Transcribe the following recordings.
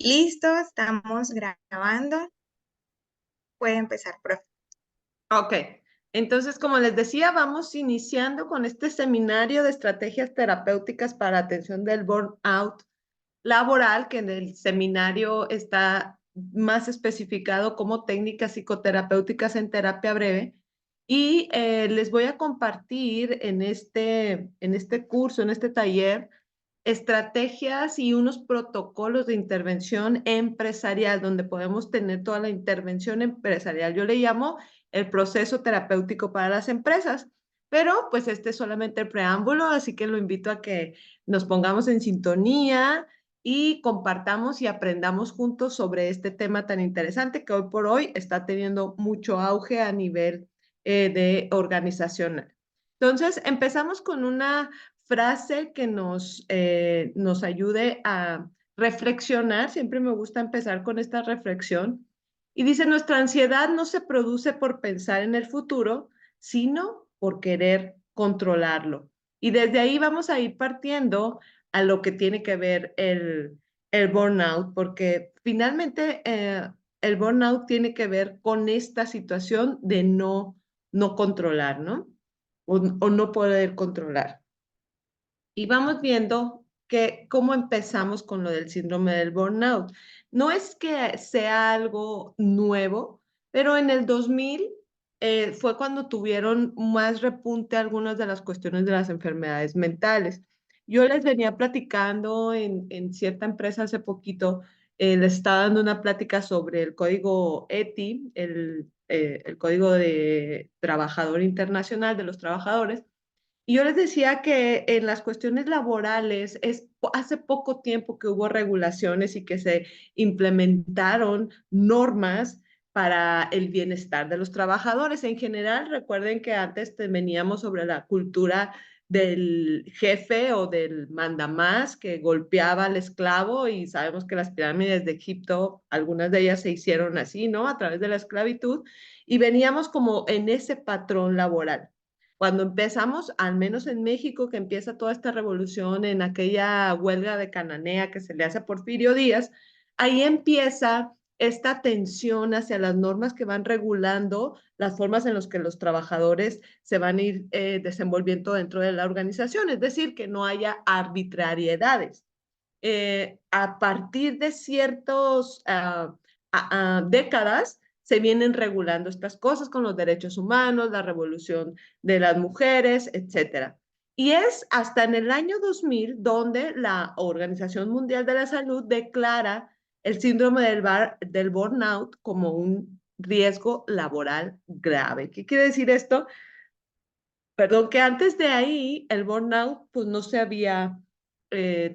Listo, estamos grabando. Puede empezar, profe. Ok, entonces como les decía, vamos iniciando con este seminario de estrategias terapéuticas para atención del burnout laboral, que en el seminario está más especificado como técnicas psicoterapéuticas en terapia breve. Y les voy a compartir en este curso, en este taller, estrategias y unos protocolos de intervención empresarial, donde podemos tener toda la intervención empresarial. Yo le llamo el proceso terapéutico para las empresas, pero pues este es solamente el preámbulo, así que lo invito a que nos pongamos en sintonía y compartamos y aprendamos juntos sobre este tema tan interesante que hoy por hoy está teniendo mucho auge a nivel de organizacional. Entonces, empezamos con una frase que nos ayude a reflexionar. Siempre me gusta empezar con esta reflexión. Y dice, nuestra ansiedad no se produce por pensar en el futuro, sino por querer controlarlo. Y desde ahí vamos a ir partiendo a lo que tiene que ver el burnout, porque finalmente el burnout tiene que ver con esta situación de no controlar, ¿no? O no poder controlar. Y vamos viendo cómo empezamos con lo del síndrome del burnout. No es que sea algo nuevo, pero en el 2000 fue cuando tuvieron más repunte algunas de las cuestiones de las enfermedades mentales. Yo les venía platicando en cierta empresa hace poquito, les estaba dando una plática sobre el código ETI, el código de trabajador internacional de los trabajadores. Y yo les decía que en las cuestiones laborales hace poco tiempo que hubo regulaciones y que se implementaron normas para el bienestar de los trabajadores. En general, recuerden que antes veníamos sobre la cultura del jefe o del mandamás que golpeaba al esclavo, y sabemos que las pirámides de Egipto, algunas de ellas se hicieron así, ¿no? A través de la esclavitud, y veníamos como en ese patrón laboral. Cuando empezamos, al menos en México, que empieza toda esta revolución en aquella huelga de Cananea que se le hace a Porfirio Díaz, ahí empieza esta tensión hacia las normas que van regulando las formas en las que los trabajadores se van a ir desenvolviendo dentro de la organización, es decir, que no haya arbitrariedades. A partir de ciertas décadas, se vienen regulando estas cosas con los derechos humanos, la revolución de las mujeres, etcétera. Y es hasta en el año 2000 donde la Organización Mundial de la Salud declara el síndrome del burnout como un riesgo laboral grave. ¿Qué quiere decir esto? Perdón, que antes de ahí el burnout pues no se había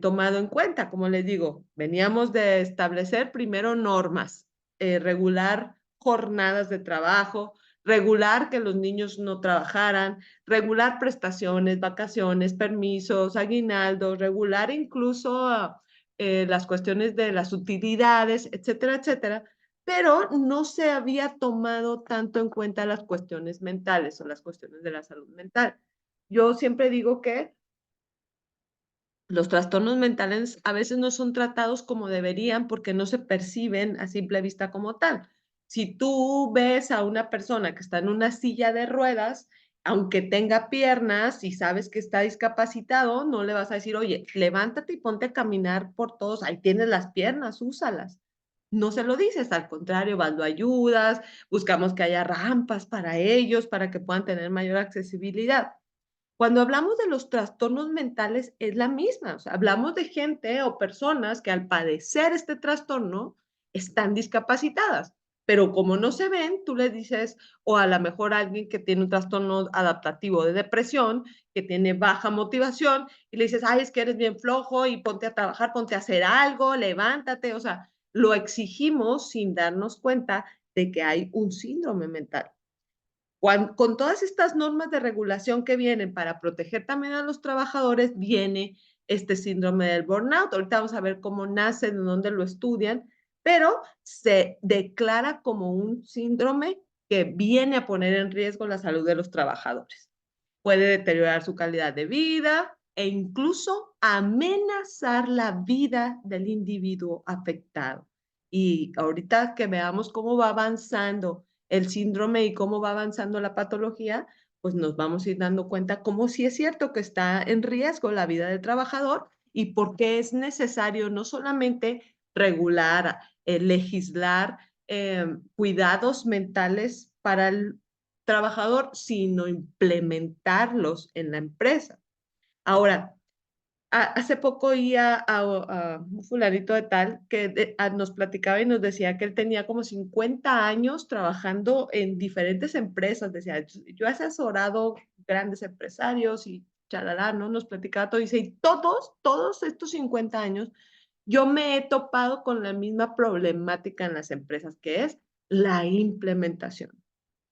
tomado en cuenta. Como les digo, veníamos de establecer primero normas, regular jornadas de trabajo, regular que los niños no trabajaran, regular prestaciones, vacaciones, permisos, aguinaldos, regular incluso las cuestiones de las utilidades, etcétera, etcétera, pero no se había tomado tanto en cuenta las cuestiones mentales o las cuestiones de la salud mental. Yo siempre digo que los trastornos mentales a veces no son tratados como deberían porque no se perciben a simple vista como tal. Si tú ves a una persona que está en una silla de ruedas, aunque tenga piernas y sabes que está discapacitado, no le vas a decir, oye, levántate y ponte a caminar por todos, ahí tienes las piernas, úsalas. No se lo dices, al contrario, vas, lo ayudas, buscamos que haya rampas para ellos, para que puedan tener mayor accesibilidad. Cuando hablamos de los trastornos mentales es la misma, o sea, hablamos de gente o personas que al padecer este trastorno están discapacitadas, pero como no se ven, tú les dices, o a lo mejor alguien que tiene un trastorno adaptativo de depresión, que tiene baja motivación, y le dices, ay, es que eres bien flojo y ponte a trabajar, ponte a hacer algo, levántate, o sea, lo exigimos sin darnos cuenta de que hay un síndrome mental. Con todas estas normas de regulación que vienen para proteger también a los trabajadores, viene este síndrome del burnout. Ahorita vamos a ver cómo nace, de dónde lo estudian, pero se declara como un síndrome que viene a poner en riesgo la salud de los trabajadores. Puede deteriorar su calidad de vida e incluso amenazar la vida del individuo afectado. Y ahorita que veamos cómo va avanzando el síndrome y cómo va avanzando la patología, pues nos vamos a ir dando cuenta cómo sí es cierto que está en riesgo la vida del trabajador y por qué es necesario no solamente regular, legislar cuidados mentales para el trabajador, sino implementarlos en la empresa. Ahora, hace poco oía a un fulanito de tal que nos platicaba y nos decía que él tenía como 50 años trabajando en diferentes empresas. Decía, yo he asesorado grandes empresarios y chalala, ¿no? Nos platicaba todo. Dice, y todos estos 50 años, yo me he topado con la misma problemática en las empresas, que es la implementación.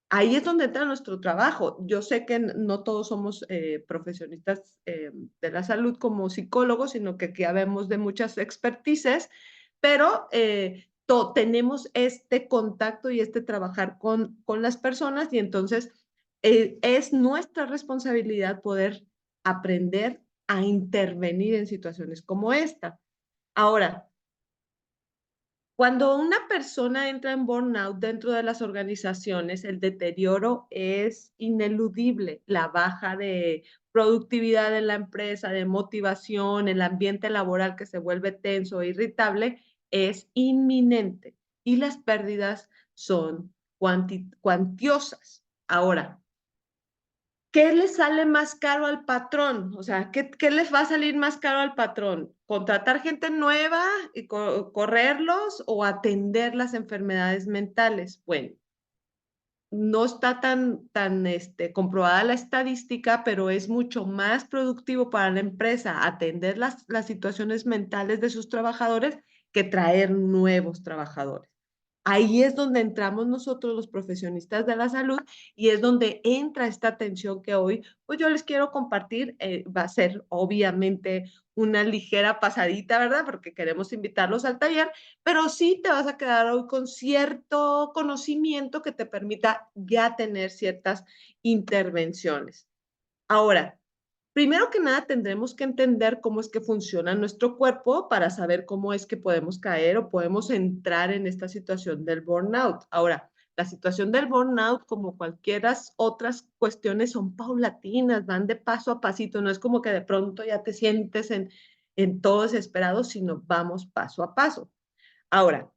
Ahí es donde entra nuestro trabajo. Yo sé que no todos somos profesionistas de la salud como psicólogos, sino que aquí habemos de muchas expertices, pero tenemos este contacto y este trabajar con las personas y entonces es nuestra responsabilidad poder aprender a intervenir en situaciones como esta. Ahora, cuando una persona entra en burnout dentro de las organizaciones, el deterioro es ineludible. La baja de productividad en la empresa, de motivación, el ambiente laboral que se vuelve tenso e irritable es inminente y las pérdidas son cuantiosas. Ahora, ¿qué le sale más caro al patrón? O sea, ¿qué les va a salir más caro al patrón? ¿Contratar gente nueva y correrlos o atender las enfermedades mentales? Bueno, no está tan comprobada la estadística, pero es mucho más productivo para la empresa atender las situaciones mentales de sus trabajadores que traer nuevos trabajadores. Ahí es donde entramos nosotros los profesionistas de la salud y es donde entra esta atención que hoy, pues yo les quiero compartir. Va a ser obviamente una ligera pasadita, ¿verdad? Porque queremos invitarlos al taller, pero sí te vas a quedar hoy con cierto conocimiento que te permita ya tener ciertas intervenciones. Ahora, primero que nada, tendremos que entender cómo es que funciona nuestro cuerpo para saber cómo es que podemos caer o podemos entrar en esta situación del burnout. Ahora, la situación del burnout, como cualquiera otras cuestiones, son paulatinas, van de paso a pasito. No es como que de pronto ya te sientes en todo desesperado, sino vamos paso a paso. Ahora,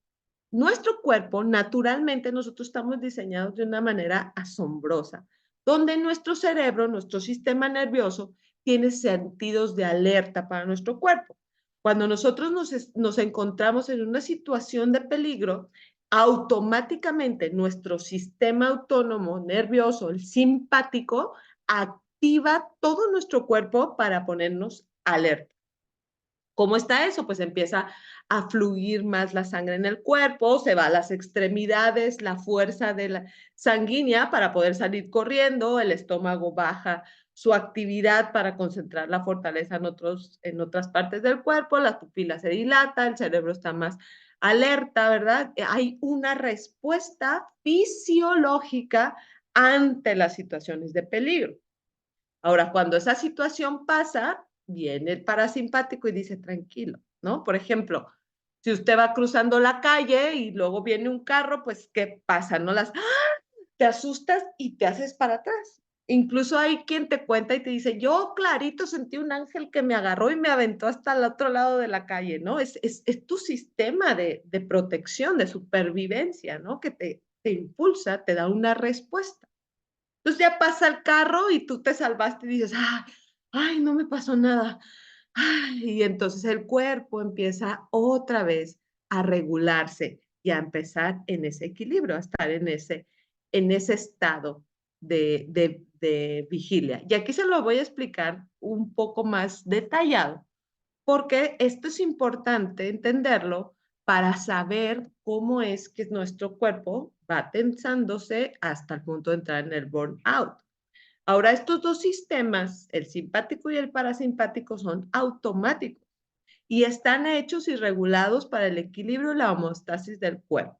nuestro cuerpo, naturalmente, nosotros estamos diseñados de una manera asombrosa, donde nuestro cerebro, nuestro sistema nervioso, tiene sentidos de alerta para nuestro cuerpo. Cuando nosotros nos encontramos en una situación de peligro, automáticamente nuestro sistema autónomo nervioso, el simpático, activa todo nuestro cuerpo para ponernos alerta. ¿Cómo está eso? Pues empieza a fluir más la sangre en el cuerpo, se va a las extremidades, la fuerza de la sanguínea para poder salir corriendo, el estómago baja su actividad para concentrar la fortaleza en otras partes del cuerpo, las pupilas se dilatan, el cerebro está más alerta, ¿verdad? Hay una respuesta fisiológica ante las situaciones de peligro. Ahora, cuando esa situación pasa, viene el parasimpático y dice, tranquilo, ¿no? Por ejemplo, si usted va cruzando la calle y luego viene un carro, pues, ¿qué pasa? No te asustas y te haces para atrás. Incluso hay quien te cuenta y te dice, yo clarito sentí un ángel que me agarró y me aventó hasta el otro lado de la calle, ¿no? Es tu sistema de protección, de supervivencia, ¿no? Que te impulsa, te da una respuesta. Entonces ya pasa el carro y tú te salvaste y dices, ay, no me pasó nada. Ay, y entonces el cuerpo empieza otra vez a regularse y a empezar en ese equilibrio, a estar en ese estado de vigilia. Y aquí se lo voy a explicar un poco más detallado porque esto es importante entenderlo para saber cómo es que nuestro cuerpo va tensándose hasta el punto de entrar en el burnout. Ahora, estos dos sistemas, el simpático y el parasimpático, son automáticos y están hechos y regulados para el equilibrio y la homeostasis del cuerpo.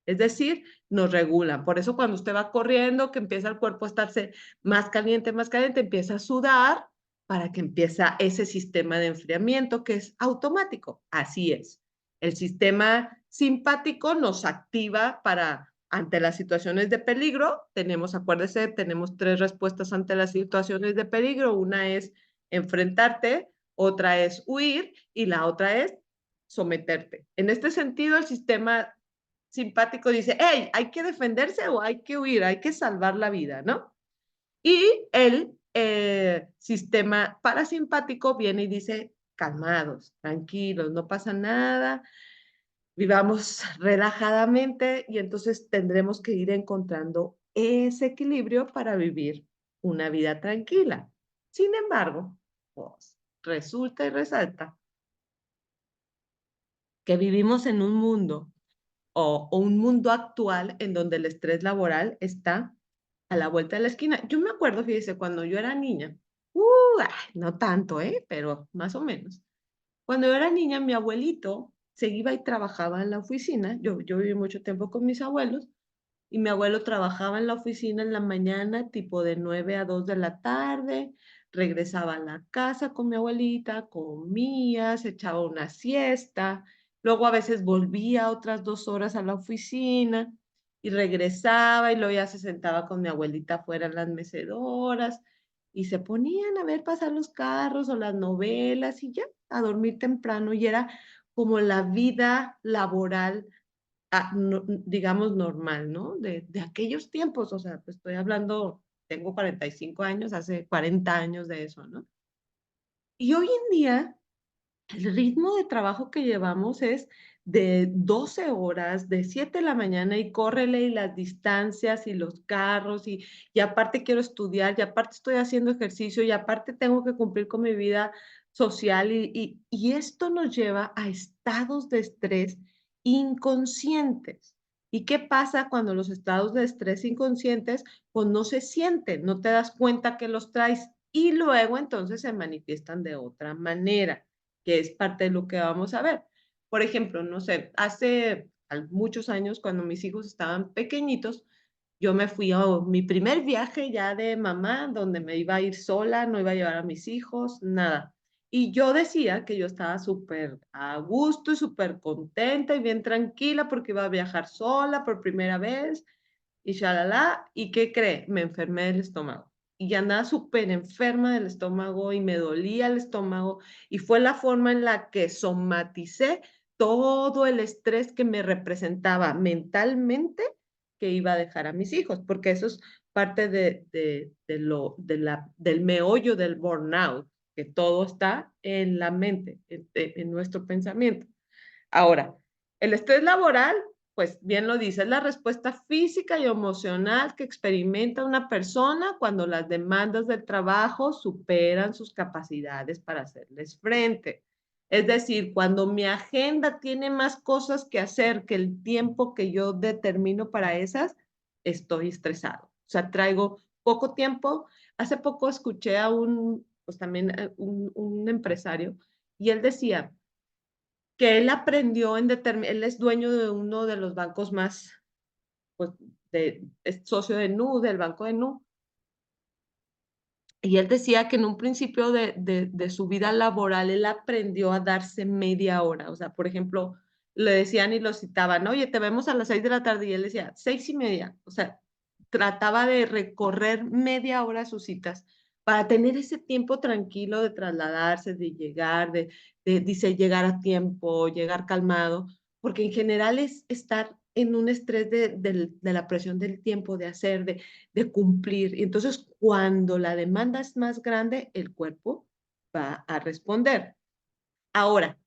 Es decir, nos regulan. Por eso cuando usted va corriendo, que empieza el cuerpo a estarse más caliente, empieza a sudar, para que empiece ese sistema de enfriamiento que es automático. Así es. El sistema simpático nos activa para ante las situaciones de peligro. Tenemos, acuérdese, tenemos 3 respuestas ante las situaciones de peligro. Una es enfrentarte, otra es huir y la otra es someterte. En este sentido, el sistema simpático dice, hey, hay que defenderse o hay que huir, hay que salvar la vida, ¿no? Y el sistema parasimpático viene y dice, calmados, tranquilos, no pasa nada, vivamos relajadamente y entonces tendremos que ir encontrando ese equilibrio para vivir una vida tranquila. Sin embargo, pues, resulta y resalta que vivimos en un mundo o un mundo actual en donde el estrés laboral está a la vuelta de la esquina. Yo me acuerdo, fíjese, cuando yo era niña, no tanto, pero más o menos. Cuando yo era niña, mi abuelito se iba y trabajaba en la oficina. Yo viví mucho tiempo con mis abuelos y mi abuelo trabajaba en la oficina en la mañana, tipo de 9 a 2 de la tarde, regresaba a la casa con mi abuelita, comía, se echaba una siesta, luego a veces volvía otras 2 horas a la oficina y regresaba y luego ya se sentaba con mi abuelita afuera en las mecedoras y se ponían a ver pasar los carros o las novelas y ya, a dormir temprano y era como la vida laboral digamos, normal, ¿no? De aquellos tiempos, o sea, pues estoy hablando, tengo 45 años, hace 40 años de eso, ¿no? Y hoy en día, el ritmo de trabajo que llevamos es de 12 horas, de 7 de la mañana y córrele y las distancias y los carros y aparte quiero estudiar y aparte estoy haciendo ejercicio y aparte tengo que cumplir con mi vida social y esto nos lleva a estados de estrés inconscientes. ¿Y qué pasa cuando los estados de estrés inconscientes pues no se sienten, no te das cuenta que los traes y luego entonces se manifiestan de otra manera? Que es parte de lo que vamos a ver. Por ejemplo, no sé, hace muchos años, cuando mis hijos estaban pequeñitos, yo me fui a mi primer viaje ya de mamá, donde me iba a ir sola, no iba a llevar a mis hijos, nada. Y yo decía que yo estaba súper a gusto y súper contenta y bien tranquila porque iba a viajar sola por primera vez y shalala. ¿Y qué cree? Me enfermé del estómago. Y ya andaba súper enferma del estómago y me dolía el estómago. Y fue la forma en la que somaticé todo el estrés que me representaba mentalmente que iba a dejar a mis hijos, porque eso es parte del meollo del burnout, que todo está en la mente, en nuestro pensamiento. Ahora, el estrés laboral, pues bien lo dice, es la respuesta física y emocional que experimenta una persona cuando las demandas del trabajo superan sus capacidades para hacerles frente. Es decir, cuando mi agenda tiene más cosas que hacer que el tiempo que yo determino para esas, estoy estresado. O sea, traigo poco tiempo. Hace poco escuché a pues también un empresario y él decía, que él aprendió él es dueño de uno de los bancos más, pues, es socio de Nu, del banco de Nu, y él decía que en un principio de su vida laboral, él aprendió a darse media hora, o sea, por ejemplo, le decían y lo citaban, oye, te vemos a las 6 de la tarde, y él decía, 6:30, o sea, trataba de recorrer media hora sus citas para tener ese tiempo tranquilo de trasladarse, de llegar, dice, llegar a tiempo, llegar calmado, porque en general es estar en un estrés de la presión del tiempo, de hacer, de cumplir. Y entonces, cuando la demanda es más grande, el cuerpo va a responder. Ahora,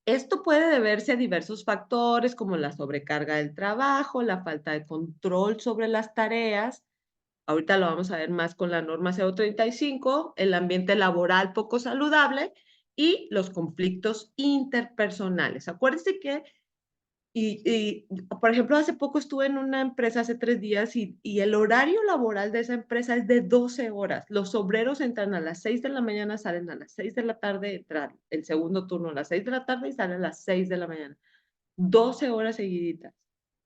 esto puede deberse a diversos factores como la sobrecarga del trabajo, la falta de control sobre las tareas. Ahorita lo vamos a ver más con la norma CO35, el ambiente laboral poco saludable y los conflictos interpersonales. Acuérdense que por ejemplo, hace poco estuve en una empresa hace 3 días y el horario laboral de esa empresa es de 12 horas. Los obreros entran a las 6 de la mañana, salen a las 6 de la tarde, entran el segundo turno a las 6 de la tarde y salen a las 6 de la mañana. 12 horas seguiditas.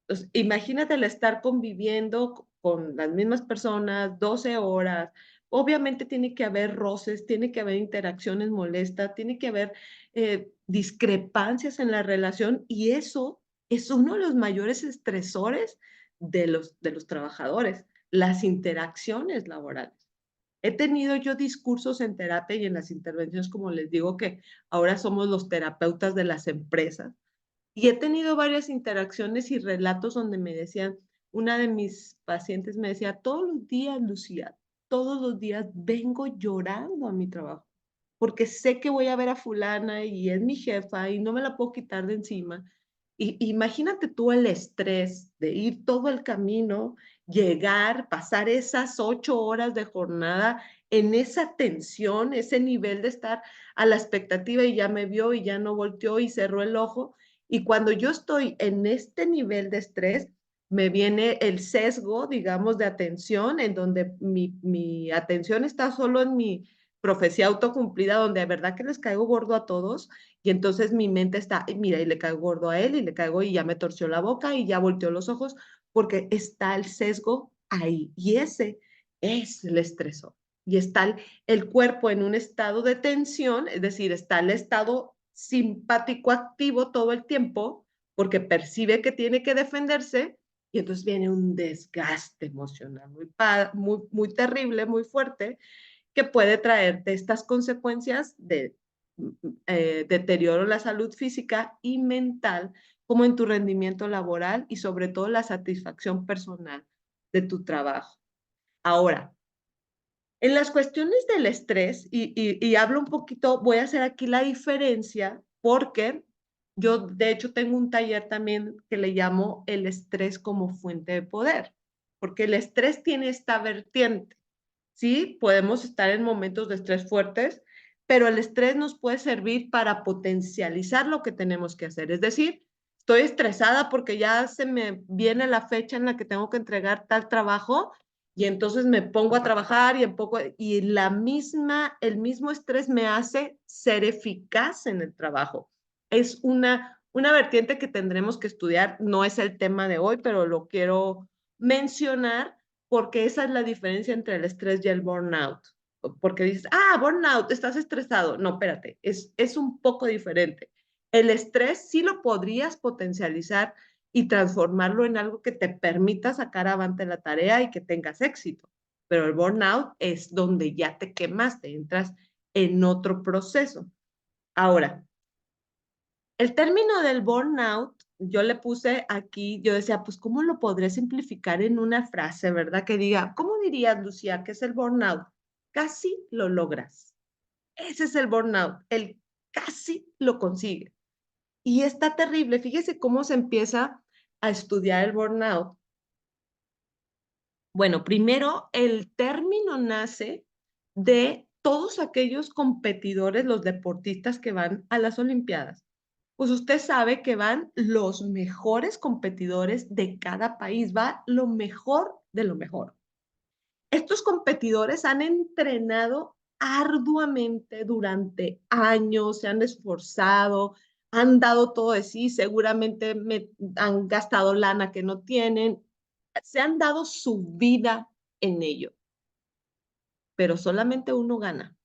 Entonces, imagínate el estar conviviendo con las mismas personas 12 horas, obviamente tiene que haber roces, tiene que haber interacciones molestas, tiene que haber discrepancias en la relación y eso es uno de los mayores estresores de los trabajadores, las interacciones laborales. He tenido yo discursos en terapia y en las intervenciones, como les digo, que ahora somos los terapeutas de las empresas. Y he tenido varias interacciones y relatos donde me decían, una de mis pacientes me decía, todos los días, Lucía, todos los días vengo llorando a mi trabajo, porque sé que voy a ver a fulana y es mi jefa y no me la puedo quitar de encima. Y imagínate tú el estrés de ir todo el camino, llegar, pasar esas 8 horas de jornada en esa tensión, ese nivel de estar a la expectativa y ya me vio y ya no volteó y cerró el ojo. Y cuando yo estoy en este nivel de estrés, me viene el sesgo, digamos, de atención, en donde mi atención está solo en mi profecía autocumplida, donde de verdad que les caigo gordo a todos, y entonces mi mente está, mira, y le caigo gordo a él, y le caigo, y ya me torció la boca, y ya volteó los ojos, porque está el sesgo ahí, y ese es el estresor. Y está el cuerpo en un estado de tensión, es decir, está el estado simpático activo todo el tiempo, porque percibe que tiene que defenderse, y entonces viene un desgaste emocional muy terrible, muy fuerte, que puede traerte estas consecuencias de deterioro en la salud física y mental, como en tu rendimiento laboral y sobre todo la satisfacción personal de tu trabajo. Ahora, en las cuestiones del estrés, y hablo un poquito, voy a hacer aquí la diferencia porque yo de hecho tengo un taller también que le llamo el estrés como fuente de poder, porque el estrés tiene esta vertiente. Sí, podemos estar en momentos de estrés fuertes, pero el estrés nos puede servir para potencializar lo que tenemos que hacer. Es decir, estoy estresada porque ya se me viene la fecha en la que tengo que entregar tal trabajo y entonces me pongo a trabajar y el mismo estrés me hace ser eficaz en el trabajo. Es una vertiente que tendremos que estudiar, no es el tema de hoy, pero lo quiero mencionar porque esa es la diferencia entre el estrés y el burnout. Porque dices, burnout, estás estresado. No, espérate, es un poco diferente. El estrés sí lo podrías potencializar y transformarlo en algo que te permita sacar avante la tarea y que tengas éxito. Pero el burnout es donde ya te quemaste, entras en otro proceso. Ahora, el término del burnout, yo le puse aquí, yo decía, pues, ¿cómo lo podré simplificar en una frase, verdad? Que diga, ¿cómo dirías, Lucía, que es el burnout? Casi lo logras. Ese es el burnout, el casi lo consigue. Y está terrible. Fíjese cómo se empieza a estudiar el burnout. Bueno, primero, el término nace de todos aquellos competidores, los deportistas que van a las Olimpiadas. Pues usted sabe que van los mejores competidores de cada país, va lo mejor de lo mejor. Estos competidores han entrenado arduamente durante años, se han esforzado, han dado todo de sí, seguramente han gastado lana que no tienen, se han dado su vida en ello, pero solamente uno gana.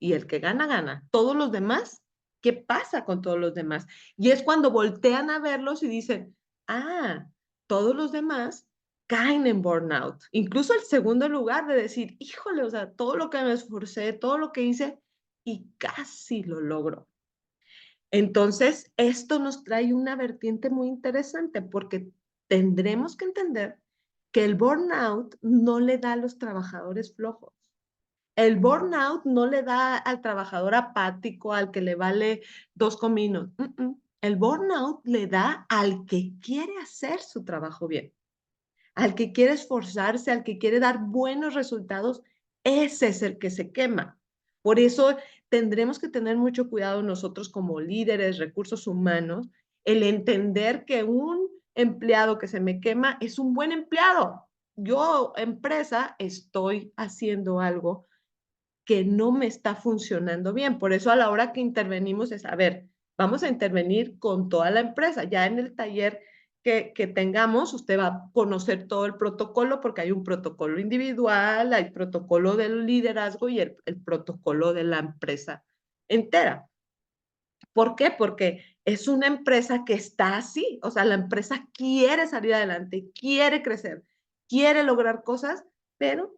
Y el que gana, gana. Todos los demás, ¿qué pasa con todos los demás? Y es cuando voltean a verlos y dicen, todos los demás caen en burnout. Incluso el segundo lugar de decir, híjole, o sea, todo lo que me esforcé, todo lo que hice y casi lo logro. Entonces, esto nos trae una vertiente muy interesante porque tendremos que entender que el burnout no le da a los trabajadores flojos. El burnout no le da al trabajador apático, al que le vale 2 cominos. El burnout le da al que quiere hacer su trabajo bien, al que quiere esforzarse, al que quiere dar buenos resultados. Ese es el que se quema. Por eso tendremos que tener mucho cuidado nosotros como líderes, recursos humanos, el entender que un empleado que se me quema es un buen empleado. Yo, empresa, estoy haciendo algo que no me está funcionando bien. Por eso a la hora que intervenimos es, a ver, vamos a intervenir con toda la empresa. Ya en el taller que tengamos, usted va a conocer todo el protocolo porque hay un protocolo individual, hay protocolo del liderazgo y el protocolo de la empresa entera. ¿Por qué? Porque es una empresa que está así, o sea, la empresa quiere salir adelante, quiere crecer, quiere lograr cosas, pero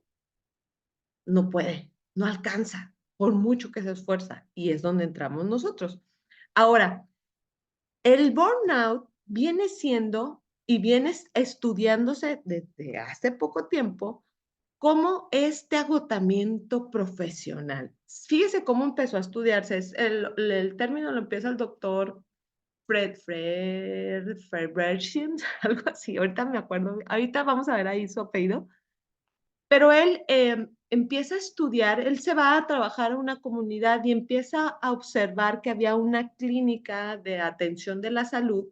no puede, no alcanza, por mucho que se esfuerza, y es donde entramos nosotros. Ahora, el burnout viene siendo y viene estudiándose desde hace poco tiempo como este agotamiento profesional. Fíjese cómo empezó a estudiarse. El término lo empieza el doctor Fred Bersin, algo así. Ahorita me acuerdo. Ahorita vamos a ver ahí su apellido. Pero él empieza a estudiar, él se va a trabajar a una comunidad y empieza a observar que había una clínica de atención de la salud,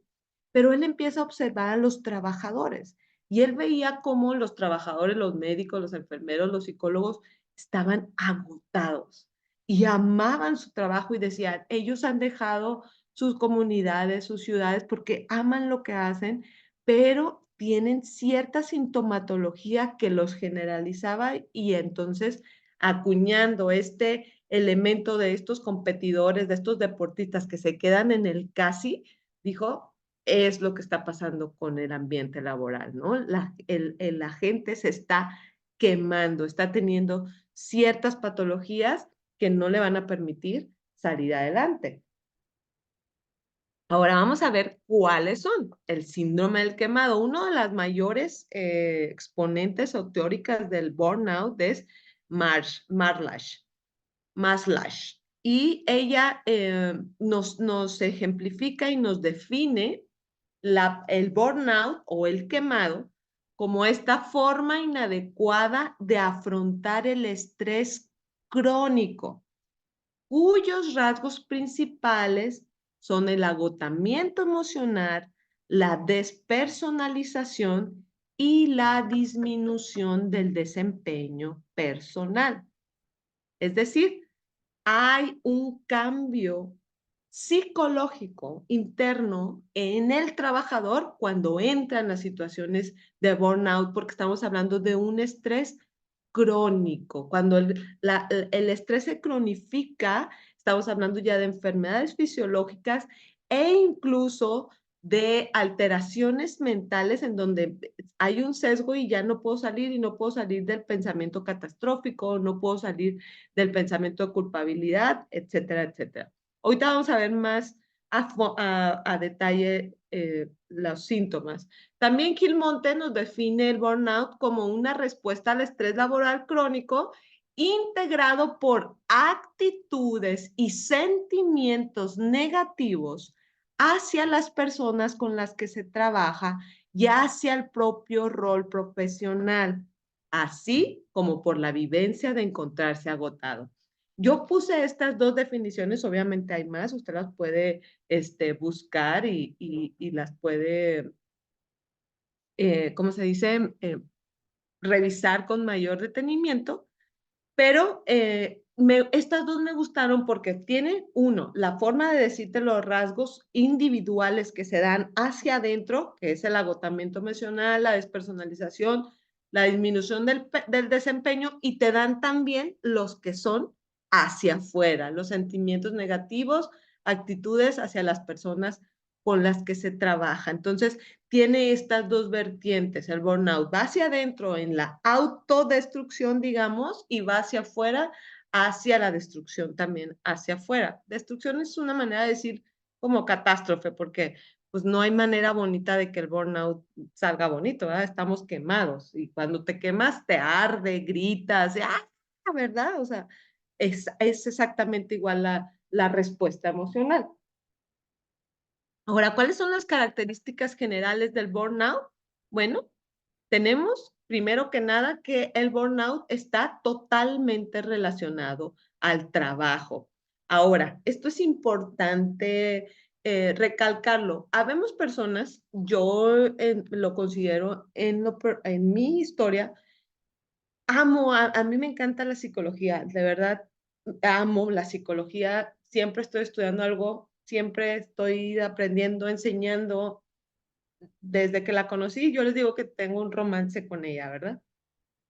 pero él empieza a observar a los trabajadores y él veía cómo los trabajadores, los médicos, los enfermeros, los psicólogos estaban agotados y amaban su trabajo y decían, ellos han dejado sus comunidades, sus ciudades porque aman lo que hacen, pero tienen cierta sintomatología que los generalizaba y entonces acuñando este elemento de estos competidores, de estos deportistas que se quedan en el casi, dijo, es lo que está pasando con el ambiente laboral, ¿no? La gente se está quemando, está teniendo ciertas patologías que no le van a permitir salir adelante. Ahora vamos a ver cuáles son. El síndrome del quemado. Uno de las mayores exponentes o teóricas del burnout es Maslach. Y ella nos ejemplifica y nos define el burnout o el quemado como esta forma inadecuada de afrontar el estrés crónico cuyos rasgos principales son el agotamiento emocional, la despersonalización y la disminución del desempeño personal. Es decir, hay un cambio psicológico interno en el trabajador cuando entra en las situaciones de burnout, porque estamos hablando de un estrés crónico. Cuando el estrés se cronifica, estamos hablando ya de enfermedades fisiológicas e incluso de alteraciones mentales en donde hay un sesgo y ya no puedo salir y no puedo salir del pensamiento catastrófico, no puedo salir del pensamiento de culpabilidad, etcétera, etcétera. Ahorita vamos a ver más a detalle los síntomas. También Gilmonte nos define el burnout como una respuesta al estrés laboral crónico integrado por actitudes y sentimientos negativos hacia las personas con las que se trabaja y hacia el propio rol profesional, así como por la vivencia de encontrarse agotado. Yo puse estas dos definiciones, obviamente hay más, usted las puede buscar y las puede, ¿cómo se dice? Revisar con mayor detenimiento, pero estas dos me gustaron porque tienen, uno, la forma de decirte los rasgos individuales que se dan hacia adentro, que es el agotamiento emocional, la despersonalización, la disminución del desempeño, y te dan también los que son hacia afuera, los sentimientos negativos, actitudes hacia las personas con las que se trabaja. Entonces, tiene estas dos vertientes. El burnout va hacia adentro en la autodestrucción, digamos, y va hacia afuera, hacia la destrucción también, hacia afuera. Destrucción es una manera de decir como catástrofe, porque pues no hay manera bonita de que el burnout salga bonito, ¿verdad? Estamos quemados y cuando te quemas te arde, gritas, ¿verdad? O sea, es exactamente igual la respuesta emocional. Ahora, ¿cuáles son las características generales del burnout? Bueno, tenemos primero que nada que el burnout está totalmente relacionado al trabajo. Ahora, esto es importante recalcarlo. Habemos personas, yo lo considero en mi historia, a mí me encanta la psicología, de verdad, amo la psicología, siempre estoy estudiando algo, siempre estoy aprendiendo, enseñando, desde que la conocí, yo les digo que tengo un romance con ella, ¿verdad?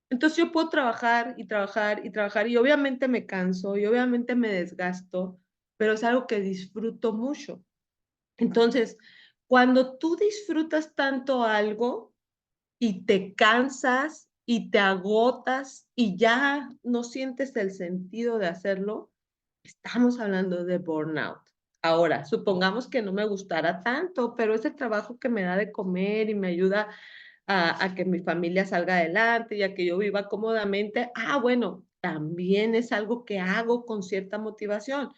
Entonces yo puedo trabajar y trabajar y trabajar y obviamente me canso y obviamente me desgasto, pero es algo que disfruto mucho. Entonces, cuando tú disfrutas tanto algo y te cansas y te agotas y ya no sientes el sentido de hacerlo, estamos hablando de burnout. Ahora, supongamos que no me gustara tanto, pero es el trabajo que me da de comer y me ayuda a que mi familia salga adelante y a que yo viva cómodamente. Ah, bueno, también es algo que hago con cierta motivación.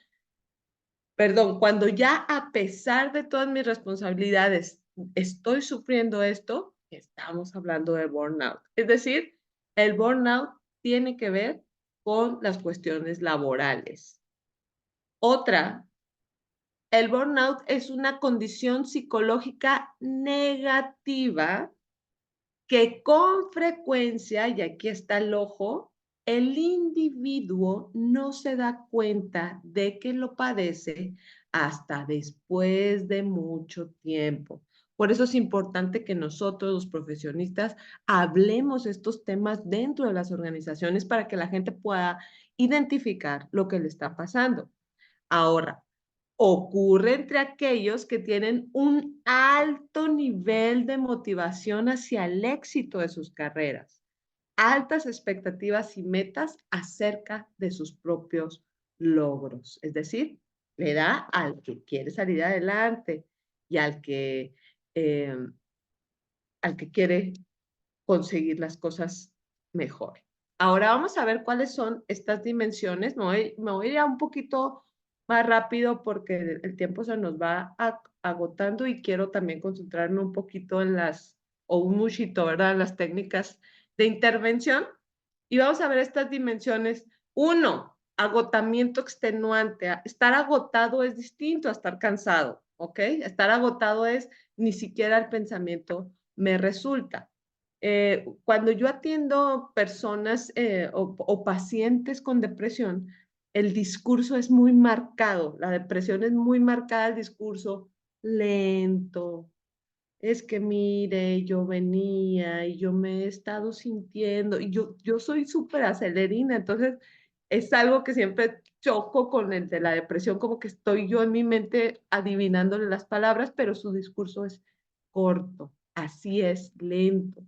Perdón, cuando ya a pesar de todas mis responsabilidades estoy sufriendo esto, estamos hablando de burnout. Es decir, el burnout tiene que ver con las cuestiones laborales. Otra, el burnout es una condición psicológica negativa que con frecuencia, y aquí está el ojo, el individuo no se da cuenta de que lo padece hasta después de mucho tiempo. Por eso es importante que nosotros, los profesionistas, hablemos estos temas dentro de las organizaciones para que la gente pueda identificar lo que le está pasando. Ahora, ocurre entre aquellos que tienen un alto nivel de motivación hacia el éxito de sus carreras, altas expectativas y metas acerca de sus propios logros. Es decir, le da al que quiere salir adelante y eh, al que quiere conseguir las cosas mejor. Ahora vamos a ver cuáles son estas dimensiones. Me voy a ir a un poquito más rápido porque el tiempo se nos va agotando y quiero también concentrarme un poquito en las, o un muchito, ¿verdad? En las técnicas de intervención. Y vamos a ver estas dimensiones. Uno, agotamiento extenuante. Estar agotado es distinto a estar cansado, ¿ok? Estar agotado es ni siquiera el pensamiento me resulta. Cuando yo atiendo personas o pacientes con depresión, el discurso es muy marcado, la depresión es muy marcada, el discurso lento. Es que mire, yo venía y yo me he estado sintiendo, y yo soy súper acelerina, entonces es algo que siempre choco con el de la depresión, como que estoy yo en mi mente adivinándole las palabras, pero su discurso es corto, así es, lento.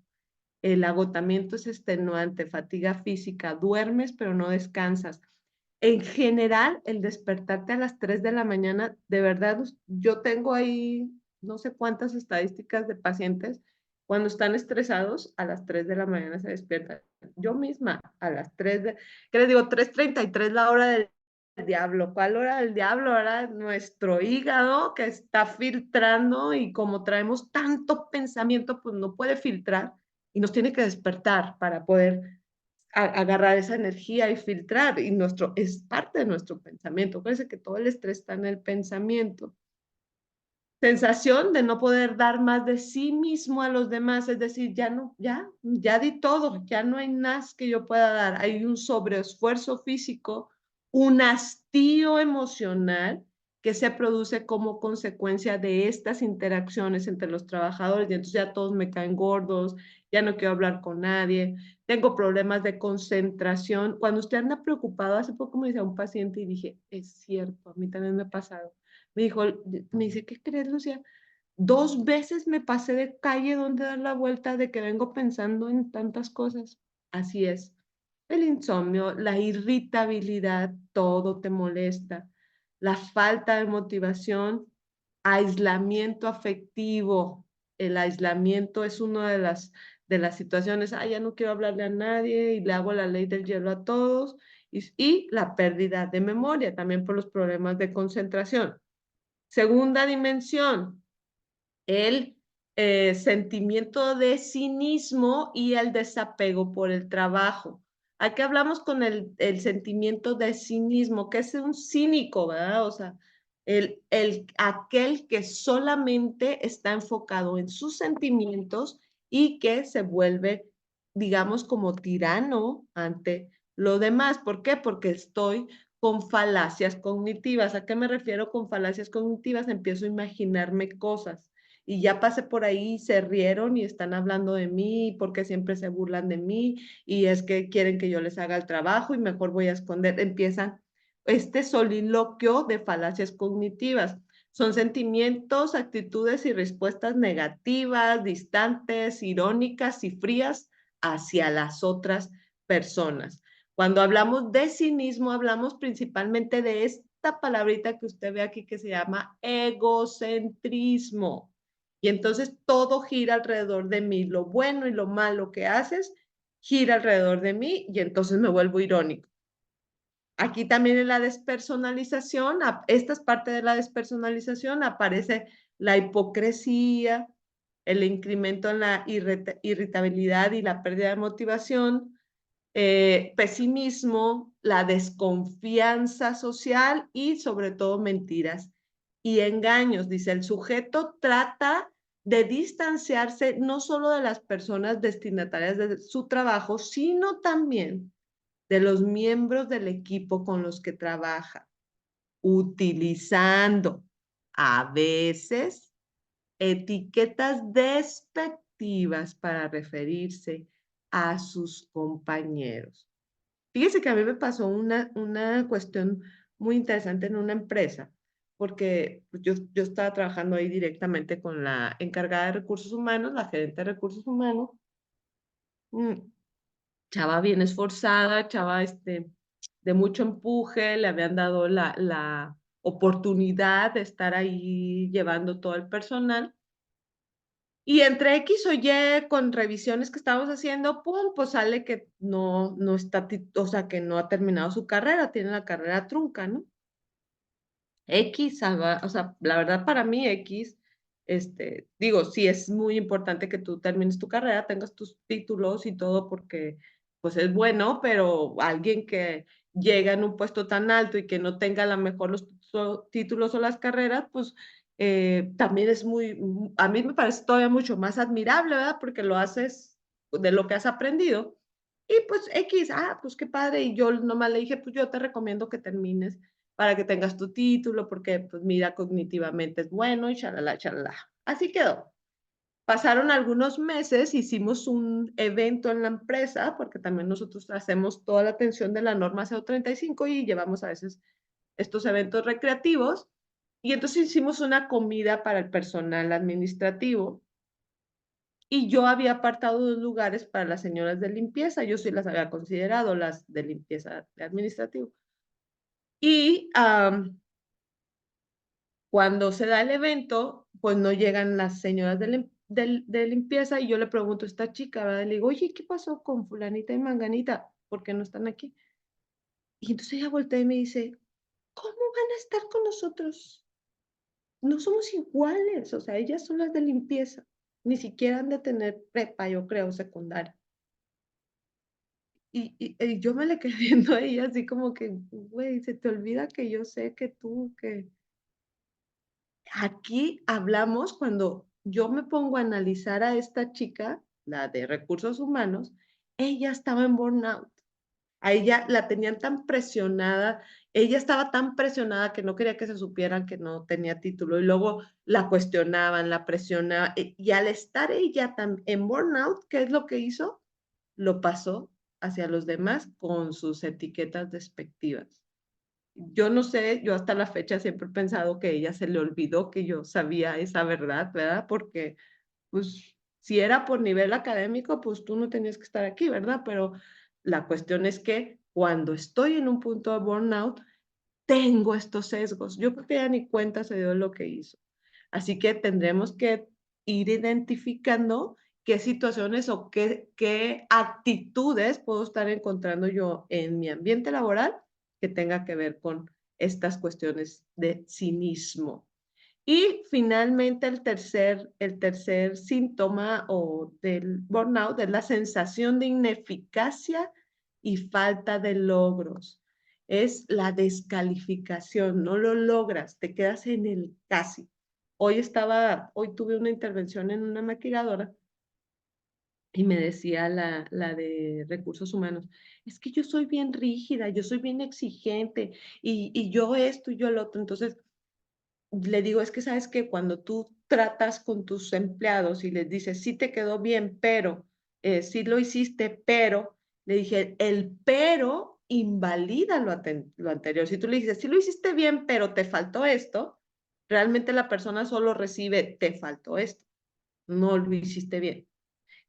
El agotamiento es extenuante, fatiga física, duermes pero no descansas. En general, el despertarte a las 3 de la mañana, de verdad, yo tengo ahí no sé cuántas estadísticas de pacientes, cuando están estresados, a las 3 de la mañana se despiertan. Yo misma, a las 3 de, ¿qué les digo? 3:33 la hora del diablo. ¿Cuál hora del diablo? Ahora nuestro hígado que está filtrando y como traemos tanto pensamiento, pues no puede filtrar y nos tiene que despertar para poder agarrar esa energía y filtrar. Y es parte de nuestro pensamiento. Acuérdense que todo el estrés está en el pensamiento. Sensación de no poder dar más de sí mismo a los demás, es decir, ya no, ya di todo, ya no hay más que yo pueda dar. Hay un sobreesfuerzo físico, un hastío emocional que se produce como consecuencia de estas interacciones entre los trabajadores y entonces ya todos me caen gordos, ya no quiero hablar con nadie, tengo problemas de concentración. Cuando usted anda preocupado, hace poco me decía un paciente y dije, es cierto, a mí también me ha pasado. Me dijo, me dice, ¿qué crees, Lucia? 2 veces me pasé de calle donde dar la vuelta de que vengo pensando en tantas cosas. Así es. El insomnio, la irritabilidad, todo te molesta. La falta de motivación, aislamiento afectivo. El aislamiento es una de las situaciones, ya no quiero hablarle a nadie y le hago la ley del hielo a todos. Y la pérdida de memoria, también por los problemas de concentración. Segunda dimensión, el sentimiento de cinismo y el desapego por el trabajo. Aquí hablamos con el sentimiento de cinismo, que es un cínico, ¿verdad? O sea, aquel que solamente está enfocado en sus sentimientos y que se vuelve, digamos, como tirano ante lo demás. ¿Por qué? Porque estoy con falacias cognitivas. ¿A qué me refiero con falacias cognitivas? Empiezo a imaginarme cosas y ya pasé por ahí, se rieron y están hablando de mí porque siempre se burlan de mí y es que quieren que yo les haga el trabajo y mejor voy a esconder. Empiezan este soliloquio de falacias cognitivas. Son sentimientos, actitudes y respuestas negativas, distantes, irónicas y frías hacia las otras personas. Cuando hablamos de cinismo, hablamos principalmente de esta palabrita que usted ve aquí que se llama egocentrismo. Y entonces todo gira alrededor de mí. Lo bueno y lo malo que haces gira alrededor de mí y entonces me vuelvo irónico. Aquí también en la despersonalización, esta es parte de la despersonalización, aparece la hipocresía, el incremento en la irritabilidad y la pérdida de motivación, pesimismo, la desconfianza social y sobre todo mentiras y engaños. Dice, el sujeto trata de distanciarse no solo de las personas destinatarias de su trabajo, sino también de los miembros del equipo con los que trabaja, utilizando a veces etiquetas despectivas para referirse a sus compañeros. Fíjese que a mí me pasó una cuestión muy interesante en una empresa, porque yo estaba trabajando ahí directamente con la encargada de recursos humanos, la gerente de recursos humanos, chava bien esforzada, chava de mucho empuje, le habían dado la oportunidad de estar ahí llevando todo el personal. Y entre X o Y, con revisiones que estábamos haciendo, pum, pues sale que no está, o sea, que no ha terminado su carrera, tiene la carrera trunca, ¿no? X, o sea, la verdad para mí X, digo, sí es muy importante que tú termines tu carrera, tengas tus títulos y todo porque pues es bueno, pero alguien que llega en un puesto tan alto y que no tenga a lo mejor los títulos o las carreras, pues también es a mí me parece todavía mucho más admirable, ¿verdad? Porque lo haces de lo que has aprendido. Y pues X, pues qué padre, y yo nomás le dije, pues yo te recomiendo que termines para que tengas tu título, porque pues mira, cognitivamente es bueno y chalala, chalala. Así quedó. Pasaron algunos meses, hicimos un evento en la empresa, porque también nosotros hacemos toda la atención de la norma CO35 y llevamos a veces estos eventos recreativos. Y entonces hicimos una comida para el personal administrativo y yo había apartado 2 lugares para las señoras de limpieza. Yo sí las había considerado las de limpieza de administrativo. Y cuando se da el evento, pues no llegan las señoras de limpieza y yo le pregunto a esta chica, ¿verdad? Le digo, oye, ¿qué pasó con fulanita y manganita? ¿Por qué no están aquí? Y entonces ella voltea y me dice, ¿cómo van a estar con nosotros? No somos iguales, o sea, ellas son las de limpieza, ni siquiera han de tener prepa, yo creo, secundaria. Y yo me le quedé viendo a ella así como que, güey, se te olvida que yo sé que tú, que aquí hablamos cuando yo me pongo a analizar a esta chica, la de recursos humanos, ella estaba en burnout. A ella la tenían tan presionada, ella estaba tan presionada que no quería que se supieran que no tenía título y luego la cuestionaban, la presionaban y al estar ella en burnout, ¿qué es lo que hizo? Lo pasó hacia los demás con sus etiquetas despectivas. Yo no sé, yo hasta la fecha siempre he pensado que a ella se le olvidó que yo sabía esa verdad, ¿verdad? Porque, pues, si era por nivel académico, pues tú no tenías que estar aquí, ¿verdad? Pero la cuestión es que cuando estoy en un punto de burnout, tengo estos sesgos. Yo creo que ya ni cuenta se dio lo que hizo. Así que tendremos que ir identificando qué situaciones o qué actitudes puedo estar encontrando yo en mi ambiente laboral que tenga que ver con estas cuestiones de cinismo. Y finalmente el tercer síntoma o del burnout es la sensación de ineficacia y falta de logros. Es la descalificación, no lo logras, te quedas en el casi. Hoy tuve una intervención en una maquiladora y me decía la de recursos humanos, es que yo soy bien rígida, yo soy bien exigente y yo esto y yo lo otro. Entonces, le digo, es que sabes que cuando tú tratas con tus empleados y les dices, sí te quedó bien, pero, sí lo hiciste, pero, le dije, el pero invalida lo anterior. Si tú le dices, sí lo hiciste bien, pero te faltó esto, realmente la persona solo recibe, te faltó esto, no lo hiciste bien.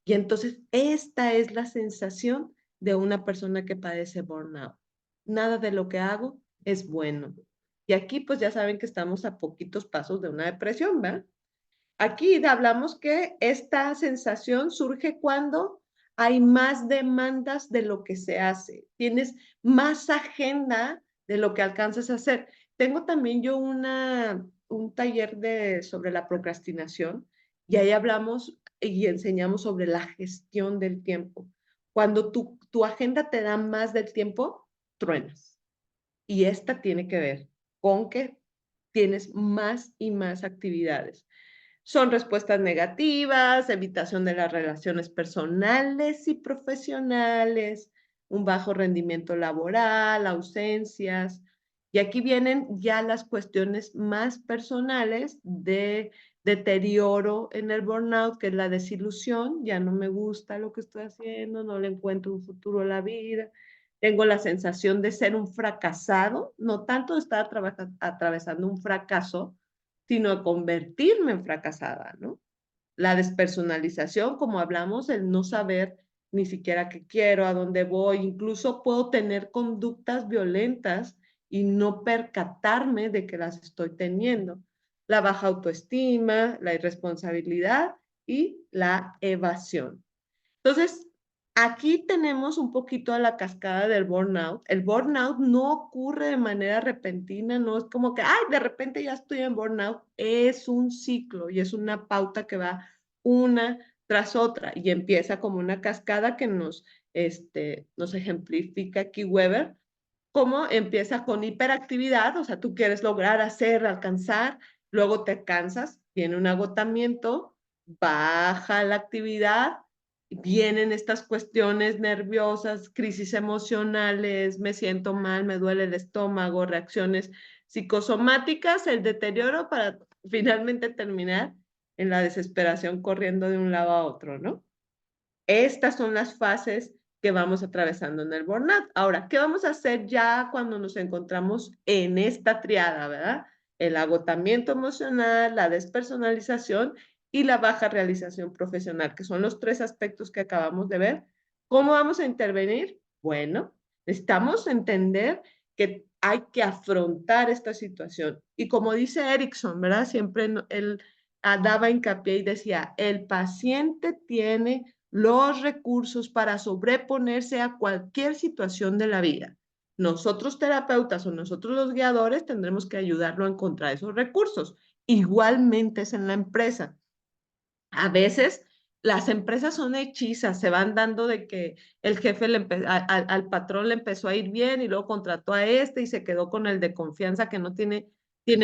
Y entonces esta es la sensación de una persona que padece burnout. Nada de lo que hago es bueno. Y aquí pues ya saben que estamos a poquitos pasos de una depresión, ¿verdad? Aquí hablamos que esta sensación surge cuando hay más demandas de lo que se hace. Tienes más agenda de lo que alcanzas a hacer. Tengo también yo un taller sobre la procrastinación y ahí hablamos y enseñamos sobre la gestión del tiempo. Cuando tu agenda te da más del tiempo, truenas. Y esta tiene que ver con que tienes más y más actividades. Son respuestas negativas, evitación de las relaciones personales y profesionales, un bajo rendimiento laboral, ausencias. Y aquí vienen ya las cuestiones más personales de deterioro en el burnout, que es la desilusión, ya no me gusta lo que estoy haciendo, no le encuentro un futuro a la vida, tengo la sensación de ser un fracasado, no tanto de estar atravesando un fracaso, sino de convertirme en fracasada, ¿no? La despersonalización, como hablamos, el no saber ni siquiera qué quiero, a dónde voy, incluso puedo tener conductas violentas y no percatarme de que las estoy teniendo. La baja autoestima, la irresponsabilidad y la evasión. Entonces, aquí tenemos un poquito a la cascada del burnout. El burnout no ocurre de manera repentina, no es como que, ay, de repente ya estoy en burnout. Es un ciclo y es una pauta que va una tras otra y empieza como una cascada que nos ejemplifica aquí Weber, cómo empieza con hiperactividad, o sea, tú quieres lograr, hacer, alcanzar, luego te cansas, viene un agotamiento, baja la actividad, vienen estas cuestiones nerviosas, crisis emocionales, me siento mal, me duele el estómago, reacciones psicosomáticas, el deterioro para finalmente terminar en la desesperación corriendo de un lado a otro, ¿no? Estas son las fases que vamos atravesando en el burnout. Ahora, ¿qué vamos a hacer ya cuando nos encontramos en esta triada, verdad? El agotamiento emocional, la despersonalización y la baja realización profesional, que son los tres aspectos que acabamos de ver. ¿Cómo vamos a intervenir? Bueno, necesitamos entender que hay que afrontar esta situación. Y como dice Erickson, ¿verdad? Siempre él daba hincapié y decía, el paciente tiene los recursos para sobreponerse a cualquier situación de la vida. Nosotros terapeutas o nosotros los guiadores tendremos que ayudarlo a encontrar esos recursos. Igualmente es en la empresa. A veces las empresas son hechizas, se van dando de que el jefe al patrón le empezó a ir bien y luego contrató a este y se quedó con el de confianza que no tiene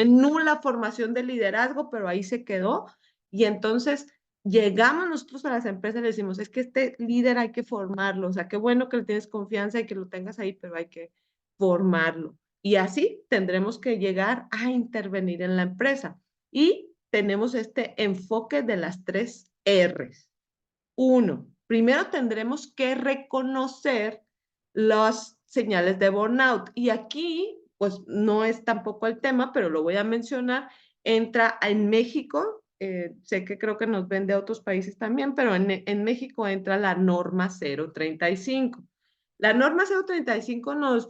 nula formación de liderazgo, pero ahí se quedó. Y entonces llegamos nosotros a las empresas y le decimos, es que este líder hay que formarlo, o sea, qué bueno que le tienes confianza y que lo tengas ahí, pero hay que formarlo. Y así tendremos que llegar a intervenir en la empresa. Y tenemos este enfoque de las tres R's. Uno, primero tendremos que reconocer las señales de burnout. Y aquí, pues no es tampoco el tema, pero lo voy a mencionar. Entra en México, sé que creo que nos ven de otros países también, pero en México entra la norma 035. La norma 035 nos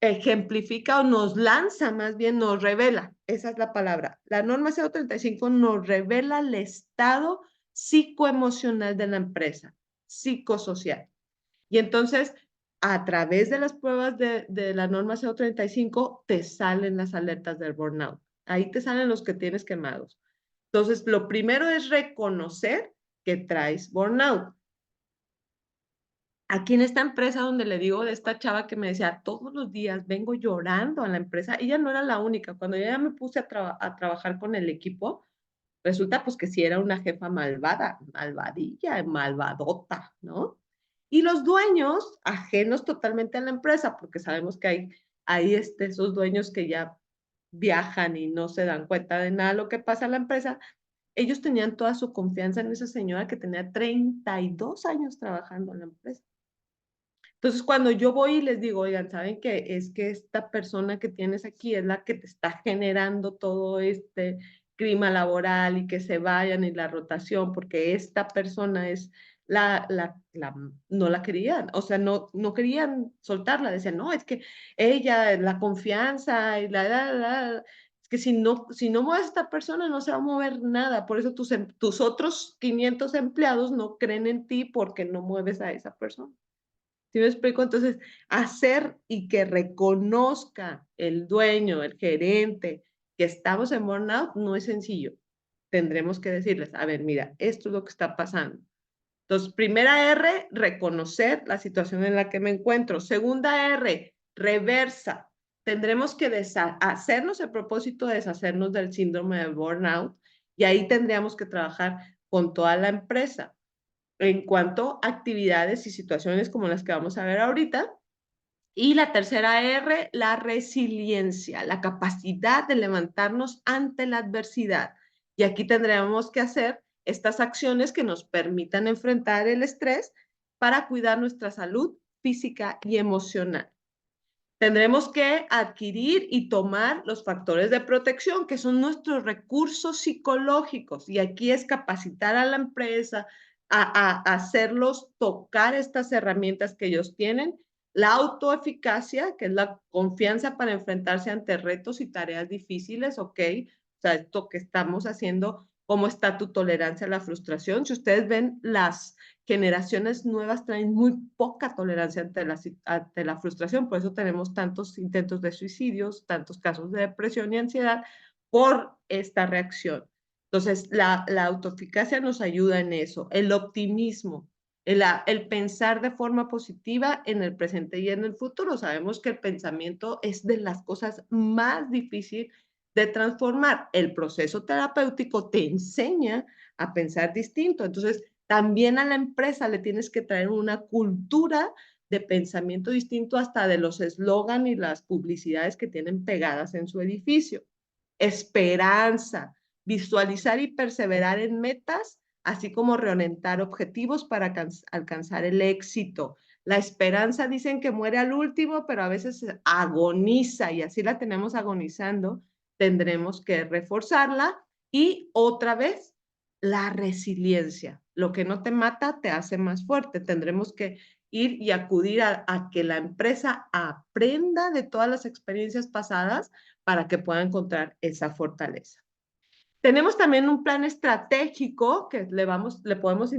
ejemplifica o nos lanza, más bien nos revela, esa es la palabra. La norma 035 nos revela el estado psicoemocional de la empresa, psicosocial. Y entonces, a través de las pruebas de la norma 035, te salen las alertas del burnout. Ahí te salen los que tienes quemados. Entonces, lo primero es reconocer que traes burnout. Aquí en esta empresa donde le digo de esta chava que me decía, todos los días vengo llorando a la empresa, ella no era la única. Cuando yo ya me puse a trabajar con el equipo, resulta pues que sí era una jefa malvada, malvadilla, malvadota, ¿no? Y los dueños, ajenos totalmente a la empresa, porque sabemos que hay esos dueños que ya viajan y no se dan cuenta de nada de lo que pasa en la empresa, ellos tenían toda su confianza en esa señora que tenía 32 años trabajando en la empresa. Entonces, cuando yo voy y les digo, oigan, ¿saben qué? Es que esta persona que tienes aquí es la que te está generando todo este clima laboral y que se vayan y la rotación, porque esta persona es no la querían, o sea, no querían soltarla, decían, no, es que ella, la confianza y es que si no mueves a esta persona no se va a mover nada, por eso tus otros 500 empleados no creen en ti porque no mueves a esa persona. ¿Sí me explico? Entonces, hacer y que reconozca el dueño, el gerente, que estamos en burnout no es sencillo. Tendremos que decirles, a ver, mira, esto es lo que está pasando. Entonces, primera R, reconocer la situación en la que me encuentro. Segunda R, reversa. Tendremos que hacernos el propósito de deshacernos del síndrome de burnout y ahí tendríamos que trabajar con toda la empresa en cuanto a actividades y situaciones como las que vamos a ver ahorita. Y la tercera R, la resiliencia, la capacidad de levantarnos ante la adversidad. Y aquí tendremos que hacer estas acciones que nos permitan enfrentar el estrés para cuidar nuestra salud física y emocional. Tendremos que adquirir y tomar los factores de protección, que son nuestros recursos psicológicos. Y aquí es capacitar a la empresa a hacerlos tocar estas herramientas que ellos tienen. La autoeficacia, que es la confianza para enfrentarse ante retos y tareas difíciles, ¿ok? O sea, esto que estamos haciendo, ¿cómo está tu tolerancia a la frustración? Si ustedes ven las generaciones nuevas traen muy poca tolerancia ante la frustración, por eso tenemos tantos intentos de suicidios, tantos casos de depresión y ansiedad por esta reacción. Entonces, la autoeficacia nos ayuda en eso, el optimismo, el pensar de forma positiva en el presente y en el futuro. Sabemos que el pensamiento es de las cosas más difíciles de transformar. El proceso terapéutico te enseña a pensar distinto. Entonces, también a la empresa le tienes que traer una cultura de pensamiento distinto hasta de los eslogan y las publicidades que tienen pegadas en su edificio. Esperanza, visualizar y perseverar en metas, así como reorientar objetivos para alcanzar el éxito. La esperanza dicen que muere al último, pero a veces agoniza y así la tenemos agonizando. Tendremos que reforzarla y otra vez la resiliencia. Lo que no te mata te hace más fuerte. Tendremos que ir y acudir a que la empresa aprenda de todas las experiencias pasadas para que pueda encontrar esa fortaleza. Tenemos también un plan estratégico que le podemos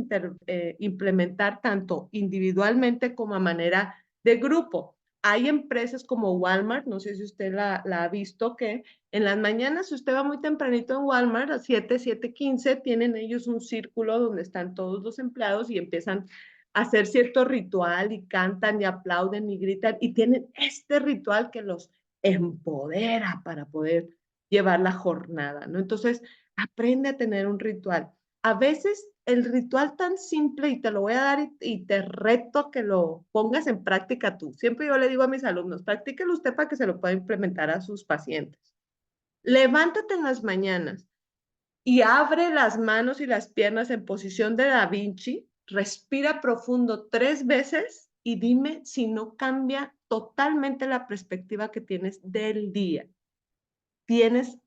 implementar tanto individualmente como a manera de grupo. Hay empresas como Walmart, no sé si usted la ha visto, que en las mañanas, si usted va muy tempranito en Walmart, a 7:15, tienen ellos un círculo donde están todos los empleados y empiezan a hacer cierto ritual y cantan y aplauden y gritan y tienen este ritual que los empodera para poder llevar la jornada, ¿no? Entonces, aprende a tener un ritual. A veces el ritual tan simple, y te lo voy a dar y te reto a que lo pongas en práctica tú. Siempre yo le digo a mis alumnos, practíquelo usted para que se lo pueda implementar a sus pacientes. Levántate en las mañanas y abre las manos y las piernas en posición de Da Vinci, respira profundo 3 veces y dime si no cambia totalmente la perspectiva que tienes del día. Tienes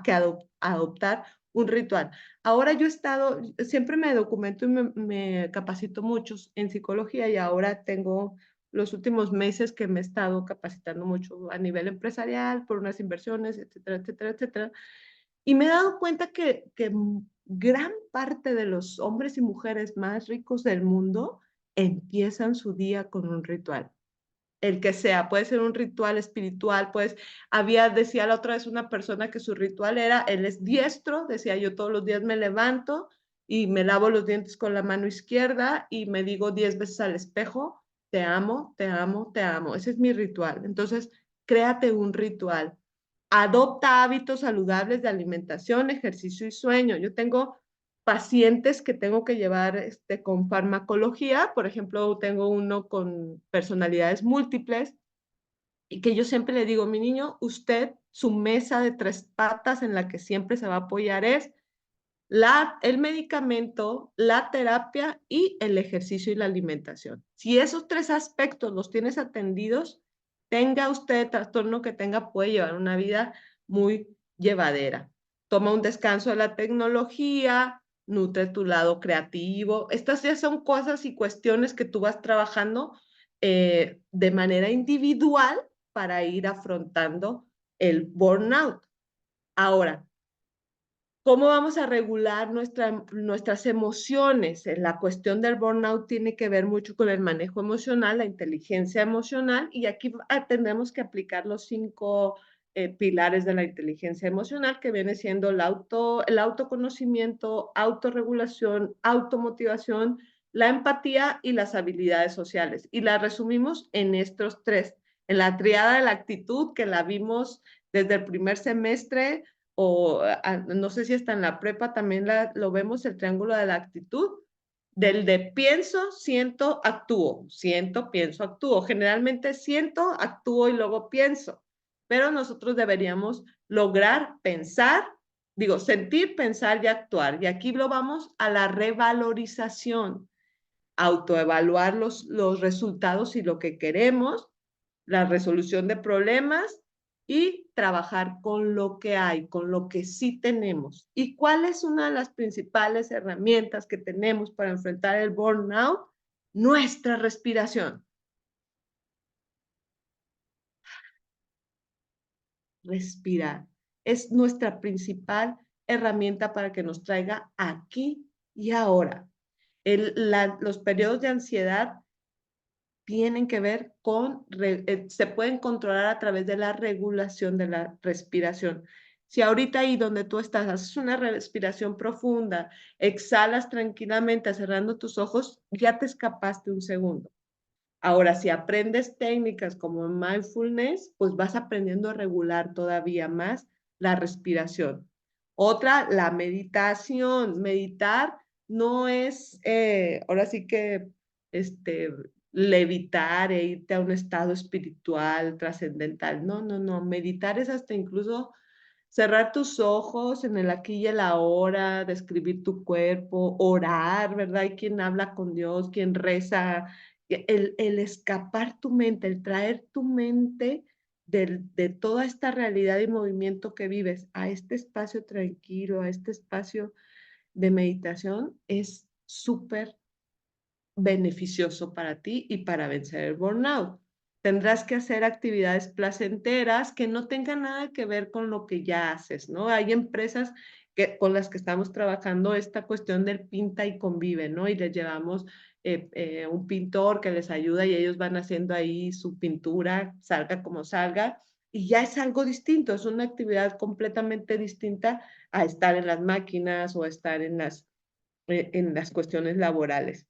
que adoptar un ritual. Ahora yo he estado, siempre me documento y me capacito mucho en psicología y ahora tengo los últimos meses que me he estado capacitando mucho a nivel empresarial por unas inversiones, etcétera, etcétera, etcétera. Y me he dado cuenta que gran parte de los hombres y mujeres más ricos del mundo empiezan su día con un ritual, el que sea, puede ser un ritual espiritual, pues decía la otra vez una persona que su ritual era, él es diestro, decía yo todos los días me levanto y me lavo los dientes con la mano izquierda y me digo 10 veces al espejo, te amo, te amo, te amo, ese es mi ritual. Entonces, créate un ritual, adopta hábitos saludables de alimentación, ejercicio y sueño. Yo tengo pacientes que tengo que llevar con farmacología, por ejemplo, tengo uno con personalidades múltiples y que yo siempre le digo, mi niño, usted su mesa de 3 patas en la que siempre se va a apoyar es el medicamento, la terapia y el ejercicio y la alimentación. Si esos 3 aspectos los tienes atendidos, tenga usted el trastorno que tenga, puede llevar una vida muy llevadera. Toma un descanso de la tecnología, nutre tu lado creativo. Estas ya son cosas y cuestiones que tú vas trabajando de manera individual para ir afrontando el burnout. Ahora, ¿cómo vamos a regular nuestras emociones? La cuestión del burnout tiene que ver mucho con el manejo emocional, la inteligencia emocional, y aquí tendremos que aplicar los 5 pilares de la inteligencia emocional, que viene siendo el autoconocimiento, autorregulación, automotivación, la empatía y las habilidades sociales. Y la resumimos en estos 3, en la triada de la actitud, que la vimos desde el primer semestre, o no sé si hasta en la prepa también lo vemos, el triángulo de la actitud, del de pienso, siento, actúo, siento, pienso, actúo. Generalmente siento, actúo y luego pienso, pero nosotros deberíamos lograr pensar, digo, sentir, pensar y actuar. Y aquí lo vamos a la revalorización, autoevaluar los resultados y lo que queremos, la resolución de problemas y trabajar con lo que hay, con lo que sí tenemos. ¿Y cuál es una de las principales herramientas que tenemos para enfrentar el burnout? Nuestra respiración. Respirar es nuestra principal herramienta para que nos traiga aquí y ahora. Los periodos de ansiedad tienen que ver con, se pueden controlar a través de la regulación de la respiración. Si ahorita ahí donde tú estás haces una respiración profunda, exhalas tranquilamente cerrando tus ojos, ya te escapaste un segundo. Ahora, si aprendes técnicas como mindfulness, pues vas aprendiendo a regular todavía más la respiración. Otra, la meditación. Meditar no es, ahora sí que, levitar e irte a un estado espiritual, trascendental. No, no, no. Meditar es hasta incluso cerrar tus ojos en el aquí y el ahora, describir tu cuerpo, orar, ¿verdad? Hay quien habla con Dios, quien reza, el escapar tu mente, el traer tu mente de toda esta realidad y movimiento que vives a este espacio tranquilo, a este espacio de meditación, es súper beneficioso para ti y para vencer el burnout. Tendrás que hacer actividades placenteras que no tengan nada que ver con lo que ya haces, ¿no? Hay empresas con las que estamos trabajando esta cuestión del pinta y convive, ¿no? Y les llevamos un pintor que les ayuda y ellos van haciendo ahí su pintura, salga como salga, y ya es algo distinto, es una actividad completamente distinta a estar en las máquinas o a estar en las cuestiones laborales.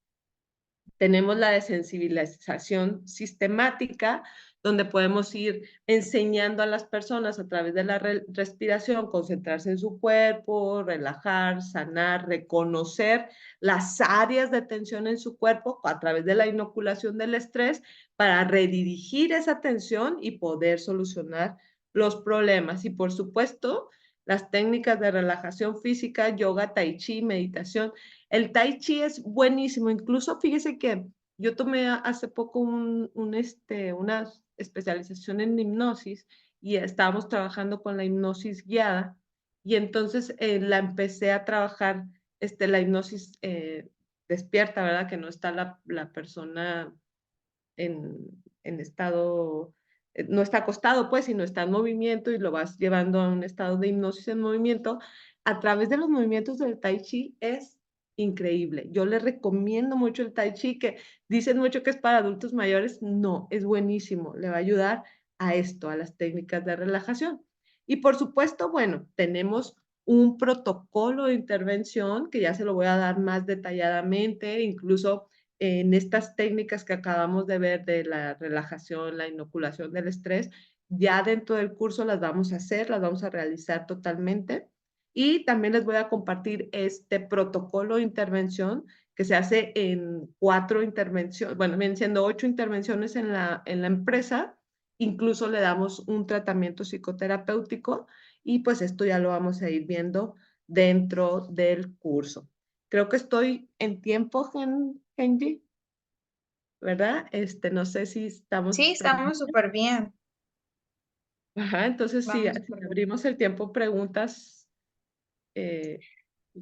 Tenemos la desensibilización sistemática, donde podemos ir enseñando a las personas a través de la respiración, concentrarse en su cuerpo, relajar, sanar, reconocer las áreas de tensión en su cuerpo a través de la inoculación del estrés para redirigir esa tensión y poder solucionar los problemas. Y por supuesto, las técnicas de relajación física, yoga, tai chi, meditación. El tai chi es buenísimo, incluso fíjese que yo tomé hace poco una especialización en hipnosis y estábamos trabajando con la hipnosis guiada y entonces la empecé a trabajar, la hipnosis despierta, ¿verdad? Que no está la persona en, en estado, no está acostado, pues, sino está en movimiento y lo vas llevando a un estado de hipnosis en movimiento. A través de los movimientos del Tai Chi es increíble. Yo les recomiendo mucho el Tai Chi, que dicen mucho que es para adultos mayores. No, es buenísimo. Le va a ayudar a esto, a las técnicas de relajación. Y por supuesto, bueno, tenemos un protocolo de intervención que ya se lo voy a dar más detalladamente, incluso en estas técnicas que acabamos de ver de la relajación, la inoculación del estrés, ya dentro del curso las vamos a hacer, las vamos a realizar totalmente. Y también les voy a compartir este protocolo de intervención que se hace en 4 intervenciones, bueno, vienen siendo 8 intervenciones en la empresa incluso le damos un tratamiento psicoterapéutico y pues esto ya lo vamos a ir viendo dentro del curso. Creo que estoy en tiempo, Genji, ¿verdad? No sé si estamos... Sí, estamos súper bien. Ajá, entonces si Vamos súper bien. abrimos el tiempo preguntas y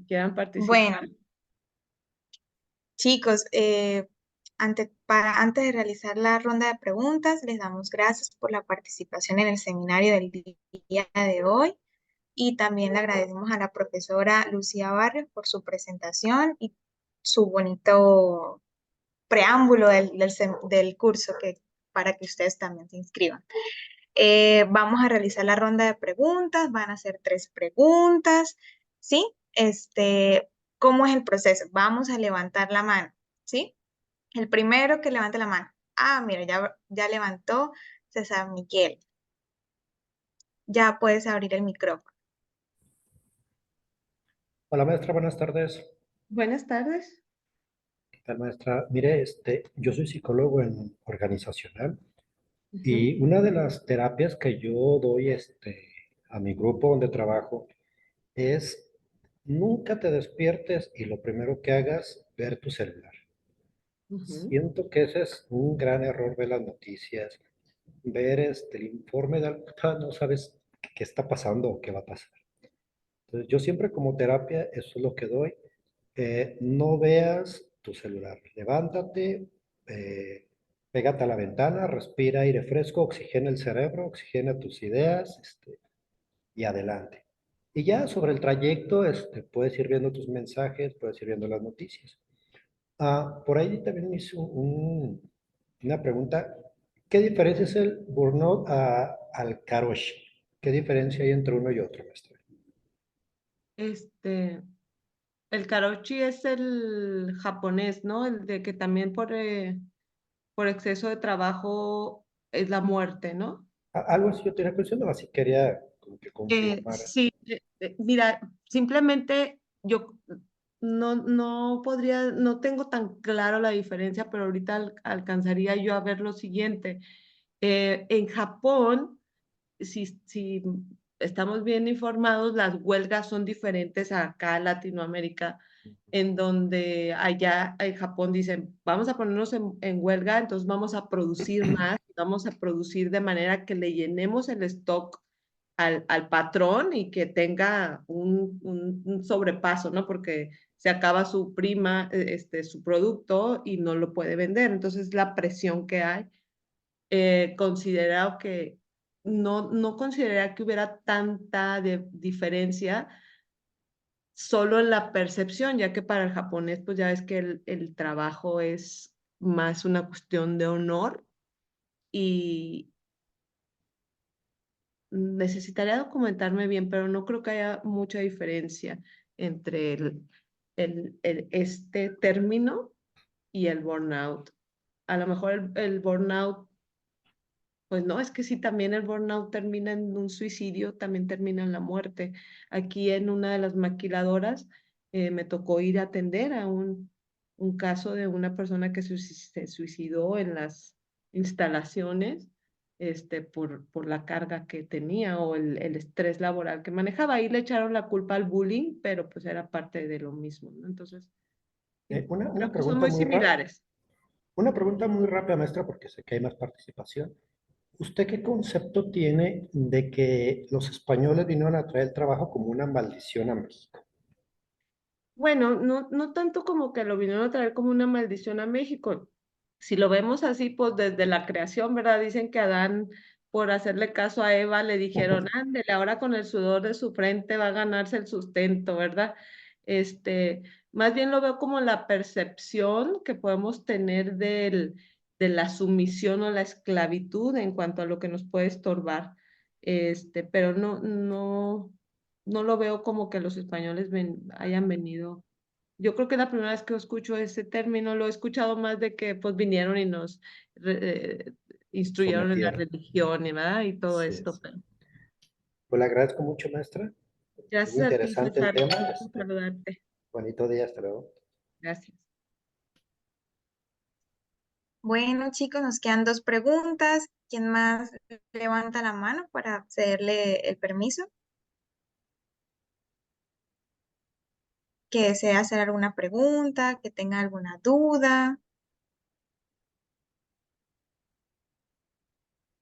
quieran participar. Bueno, chicos, antes de realizar la ronda de preguntas, les damos gracias por la participación en el seminario del día de hoy y también le agradecemos a la profesora Lucía Barrios por su presentación y su bonito preámbulo del curso para que ustedes también se inscriban. Vamos a realizar la ronda de preguntas, van a ser 3 preguntas, ¿sí? ¿Cómo es el proceso? Vamos a levantar la mano, ¿sí? El primero que levante la mano. Ah, mira, ya levantó César Miguel. Ya puedes abrir el micrófono. Hola maestra, buenas tardes. Buenas tardes. ¿Qué tal maestra? Mire, yo soy psicólogo en organizacional Ujú, y una de las terapias que yo doy a mi grupo donde trabajo es nunca te despiertes y lo primero que hagas, ver tu celular. ujú. Siento que ese es un gran error de las noticias, ver el informe de algo, no sabes qué está pasando o qué va a pasar. Entonces, yo siempre como terapia, eso es lo que doy. No veas tu celular. Levántate, eh, pégate a la ventana, respira aire fresco, oxigena el cerebro, oxigena tus ideas, y adelante. Y ya sobre el trayecto, puedes ir viendo tus mensajes, puedes ir viendo las noticias. Por ahí también me hizo una pregunta. ¿Qué diferencia es el burnout al karoshi? ¿Qué diferencia hay entre uno y otro, maestra? Este, el karoshi es el japonés, ¿no? El de que también por exceso de trabajo es la muerte, ¿no? Algo así yo tenía cuestión, así quería como que confirmar. Sí, mira, simplemente yo no podría, no tengo tan claro la diferencia, pero ahorita alcanzaría yo a ver lo siguiente. En Japón, si estamos bien informados, las huelgas son diferentes a acá en Latinoamérica, en donde allá en Japón dicen, vamos a ponernos en huelga, entonces vamos a producir más, vamos a producir de manera que le llenemos el stock al patrón y que tenga un sobrepaso, ¿no? Porque se acaba su prima, su producto y no lo puede vender. Entonces, la presión que hay, considerado que no consideraría que hubiera tanta diferencia solo en la percepción, ya que para el japonés, pues ya ves que el trabajo es más una cuestión de honor y necesitaría documentarme bien, pero no creo que haya mucha diferencia entre este término y el burnout. A lo mejor el burnout, pues no, es que si también el burnout termina en un suicidio, también termina en la muerte. Aquí en una de las maquiladoras me tocó ir a atender a un caso de una persona que se suicidó en las instalaciones por la carga que tenía o el estrés laboral que manejaba. Ahí le echaron la culpa al bullying, pero pues era parte de lo mismo, ¿no? Entonces, sí, Una creo que son pregunta muy muy rápida. similares. Una pregunta muy rápida, maestra, porque sé que hay más participación. ¿Usted qué concepto tiene de que los españoles vinieron a traer el trabajo como una maldición a México? Bueno, no tanto como que lo vinieron a traer como una maldición a México. Si lo vemos así, pues desde la creación, ¿verdad? Dicen que Adán, por hacerle caso a Eva, le dijeron, ándele, ahora con el sudor de su frente va a ganarse el sustento, ¿verdad? Este, Más bien lo veo como la percepción que podemos tener de la sumisión o la esclavitud en cuanto a lo que nos puede estorbar. Pero no lo veo como que los españoles hayan venido. Yo creo que es la primera vez que escucho ese término, lo he escuchado más de que pues vinieron y nos instruyeron en la Sometieron. religión, ¿verdad? Y todo Sí, esto. sí. Pero Pues le agradezco mucho, maestra. Muy gracias a ti, interesante el César. tema. Por saludarte. Bonito día, hasta luego. Gracias. Bueno, chicos, nos quedan 2 preguntas. ¿Quién más levanta la mano para cederle el permiso? Que desea hacer alguna pregunta, que tenga alguna duda.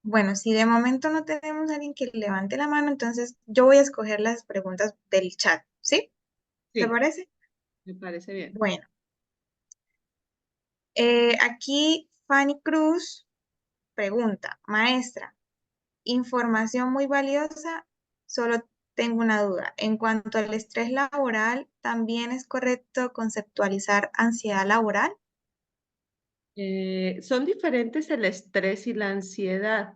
Bueno, si de momento no tenemos a alguien que levante la mano, entonces yo voy a escoger las preguntas del chat, ¿sí? ¿Te Sí, parece? me parece bien. Bueno, aquí Fanny Cruz pregunta, maestra, información muy valiosa, solo tengo una duda. En cuanto al estrés laboral, ¿también es correcto conceptualizar ansiedad laboral? Son diferentes el estrés y la ansiedad.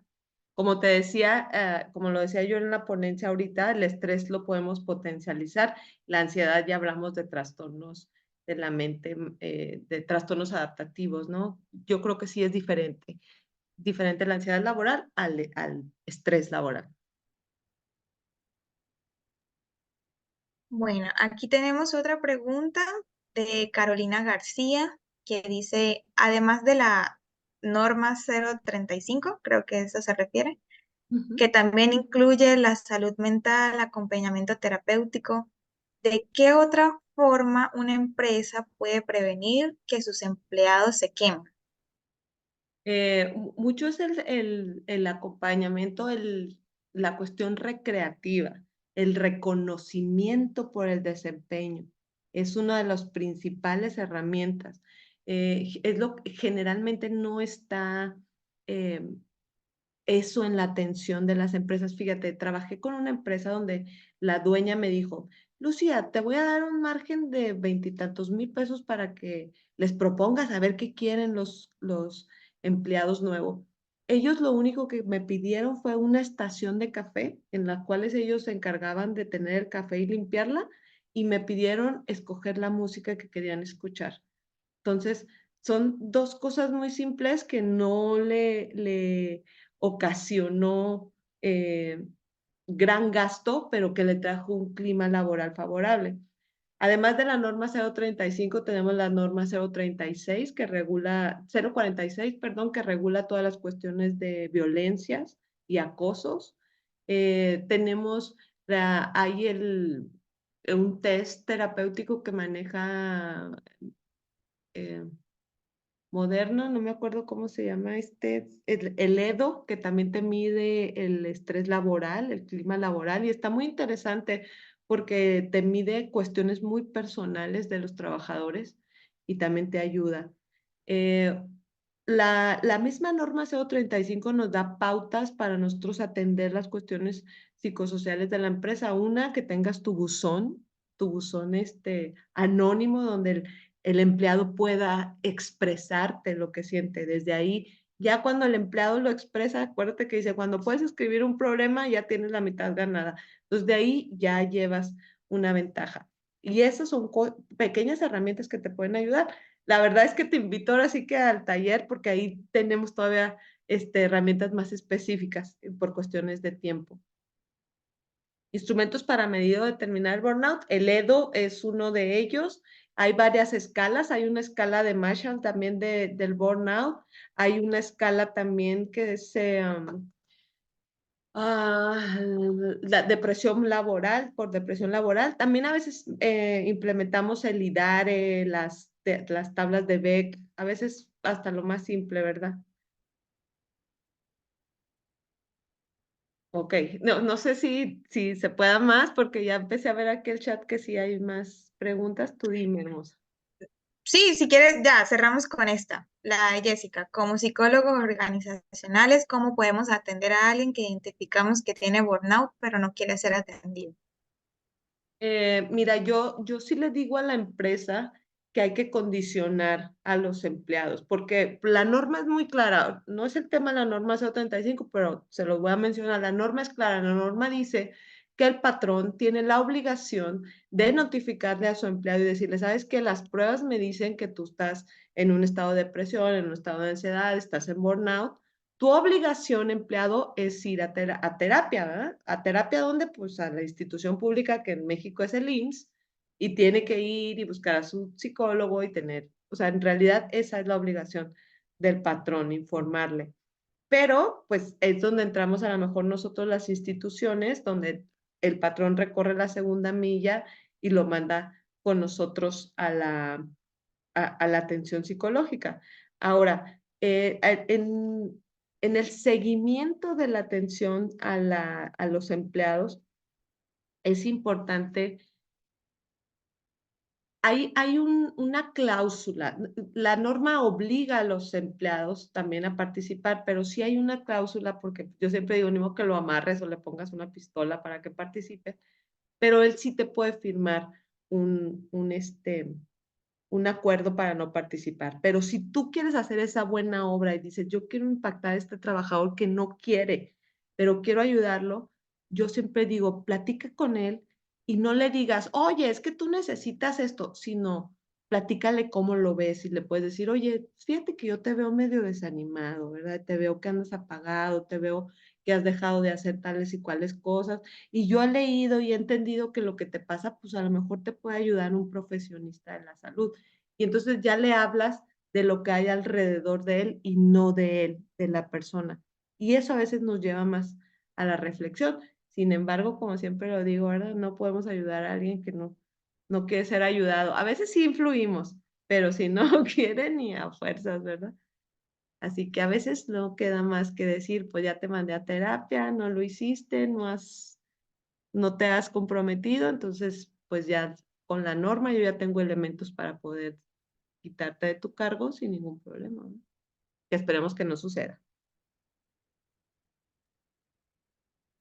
Como te decía, como lo decía yo en la ponencia ahorita, el estrés lo podemos potencializar. La ansiedad ya hablamos de trastornos de la mente, de trastornos adaptativos, ¿no? Yo creo que sí es diferente. Diferente la ansiedad laboral al estrés laboral. Bueno, aquí tenemos otra pregunta de Carolina García que dice, además de la norma 035, creo que eso se refiere, Ujú. que también incluye la salud mental, acompañamiento terapéutico, ¿de qué otra forma una empresa puede prevenir que sus empleados se quemen? Mucho es el acompañamiento, la cuestión recreativa, el reconocimiento por el desempeño. Es una de las principales herramientas. Es lo que generalmente no está eh, eso en la atención de las empresas. Fíjate, trabajé con una empresa donde la dueña me dijo, Lucía, te voy a dar un margen de 20 y tantos mil pesos para que les propongas a ver qué quieren los empleados nuevos. Ellos lo único que me pidieron fue una estación de café en la cual ellos se encargaban de tener el café y limpiarla y me pidieron escoger la música que querían escuchar. Entonces, son dos cosas muy simples que no le ocasionó gran gasto, pero que le trajo un clima laboral favorable. Además de la norma 035, tenemos la norma 036 que regula, 046, perdón, que regula todas las cuestiones de violencias y acosos. Tenemos hay un test terapéutico que maneja eh, Moderna, no me acuerdo cómo se llama el EDO, que también te mide el estrés laboral, el clima laboral, y está muy interesante porque te mide cuestiones muy personales de los trabajadores y también te ayuda. Eh, la misma norma CO35 nos da pautas para nosotros atender las cuestiones psicosociales de la empresa. Una, que tengas tu buzón anónimo, donde el empleado pueda expresarte lo que siente. Desde ahí, ya cuando el empleado lo expresa, acuérdate que dice, cuando puedes escribir un problema, ya tienes la mitad ganada. Entonces, de ahí ya llevas una ventaja. Y esas son pequeñas herramientas que te pueden ayudar. La verdad es que te invito ahora sí que al taller, porque ahí tenemos todavía herramientas más específicas por cuestiones de tiempo. Instrumentos para medir o determinar el burnout. El EDO es uno de ellos. Hay varias escalas. Hay una escala de Marshall también del burnout. Hay una escala también que es la depresión laboral, por depresión laboral. También a veces implementamos el IDARE, las tablas de Beck, a veces hasta lo más simple, ¿verdad? Ok, no sé si se pueda más, porque ya empecé a ver aquí el chat que si hay más preguntas, tú dime, hermosa. Sí, si quieres, ya cerramos con esta. La de Jessica, como psicólogos organizacionales, ¿cómo podemos atender a alguien que identificamos que tiene burnout pero no quiere ser atendido? Mira, yo sí le digo a la empresa que hay que condicionar a los empleados, porque la norma es muy clara, no es el tema de la norma 035, pero se los voy a mencionar, la norma es clara, la norma dice que el patrón tiene la obligación de notificarle a su empleado y decirle, sabes que las pruebas me dicen que tú estás en un estado de depresión, en un estado de ansiedad, estás en burnout. Tu obligación, empleado, es ir a terapia, ¿verdad? ¿A terapia dónde? Pues a la institución pública que en México es el IMSS y tiene que ir y buscar a su psicólogo y tener, o sea, en realidad esa es la obligación. del patrón, informarle. Pero pues es donde entramos a lo mejor nosotros las instituciones, donde el patrón recorre la segunda milla y lo manda con nosotros a la atención psicológica. Ahora, en el seguimiento de la atención a los empleados, es importante, hay una cláusula, la norma obliga a los empleados también a participar, pero sí hay una cláusula, porque yo siempre digo, ni modo que lo amarres o le pongas una pistola para que participe, pero él sí te puede firmar un acuerdo para no participar. Pero si tú quieres hacer esa buena obra y dices, yo quiero impactar a este trabajador que no quiere, pero quiero ayudarlo, yo siempre digo, platica con él y no le digas, oye, es que tú necesitas esto, sino platícale cómo lo ves y le puedes decir, oye, fíjate que yo te veo medio desanimado, ¿verdad? Te veo que andas apagado, te veo que has dejado de hacer tales y cuales cosas. Y yo he leído y he entendido que lo que te pasa, pues a lo mejor te puede ayudar un profesionista de la salud. Y entonces ya le hablas de lo que hay alrededor de él y no de él, de la persona. Y eso a veces nos lleva más a la reflexión. Sin embargo, como siempre lo digo, ¿verdad? No podemos ayudar a alguien que no quiere ser ayudado. A veces sí influimos, pero si no quiere ni a fuerzas, ¿verdad? Así que a veces no queda más que decir, pues ya te mandé a terapia, no lo hiciste, no te has comprometido, entonces pues ya con la norma yo ya tengo elementos para poder quitarte de tu cargo sin ningún problema, ¿no? Que esperemos que no suceda.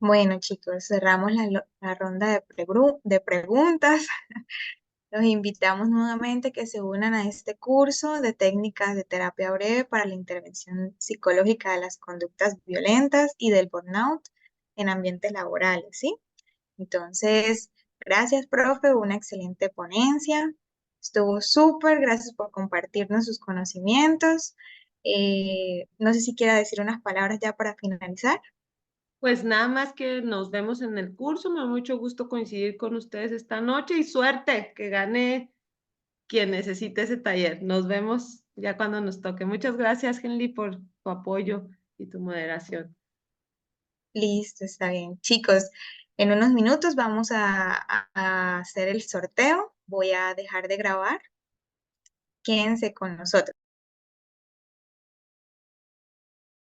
Bueno, chicos, cerramos la ronda de preguntas. Los invitamos nuevamente que se unan a este curso de técnicas de terapia breve para la intervención psicológica de las conductas violentas y del burnout en ambientes laborales, ¿sí? Entonces, gracias, profe, una excelente ponencia. Estuvo súper, gracias por compartirnos sus conocimientos. No sé si quiera decir unas palabras ya para finalizar. Pues nada más que nos vemos en el curso. Me da mucho gusto coincidir con ustedes esta noche y suerte que gane quien necesite ese taller. Nos vemos ya cuando nos toque. Muchas gracias, Henry, por tu apoyo y tu moderación. Listo, está bien. Chicos, en unos minutos vamos a hacer el sorteo. Voy a dejar de grabar. Quédense con nosotros.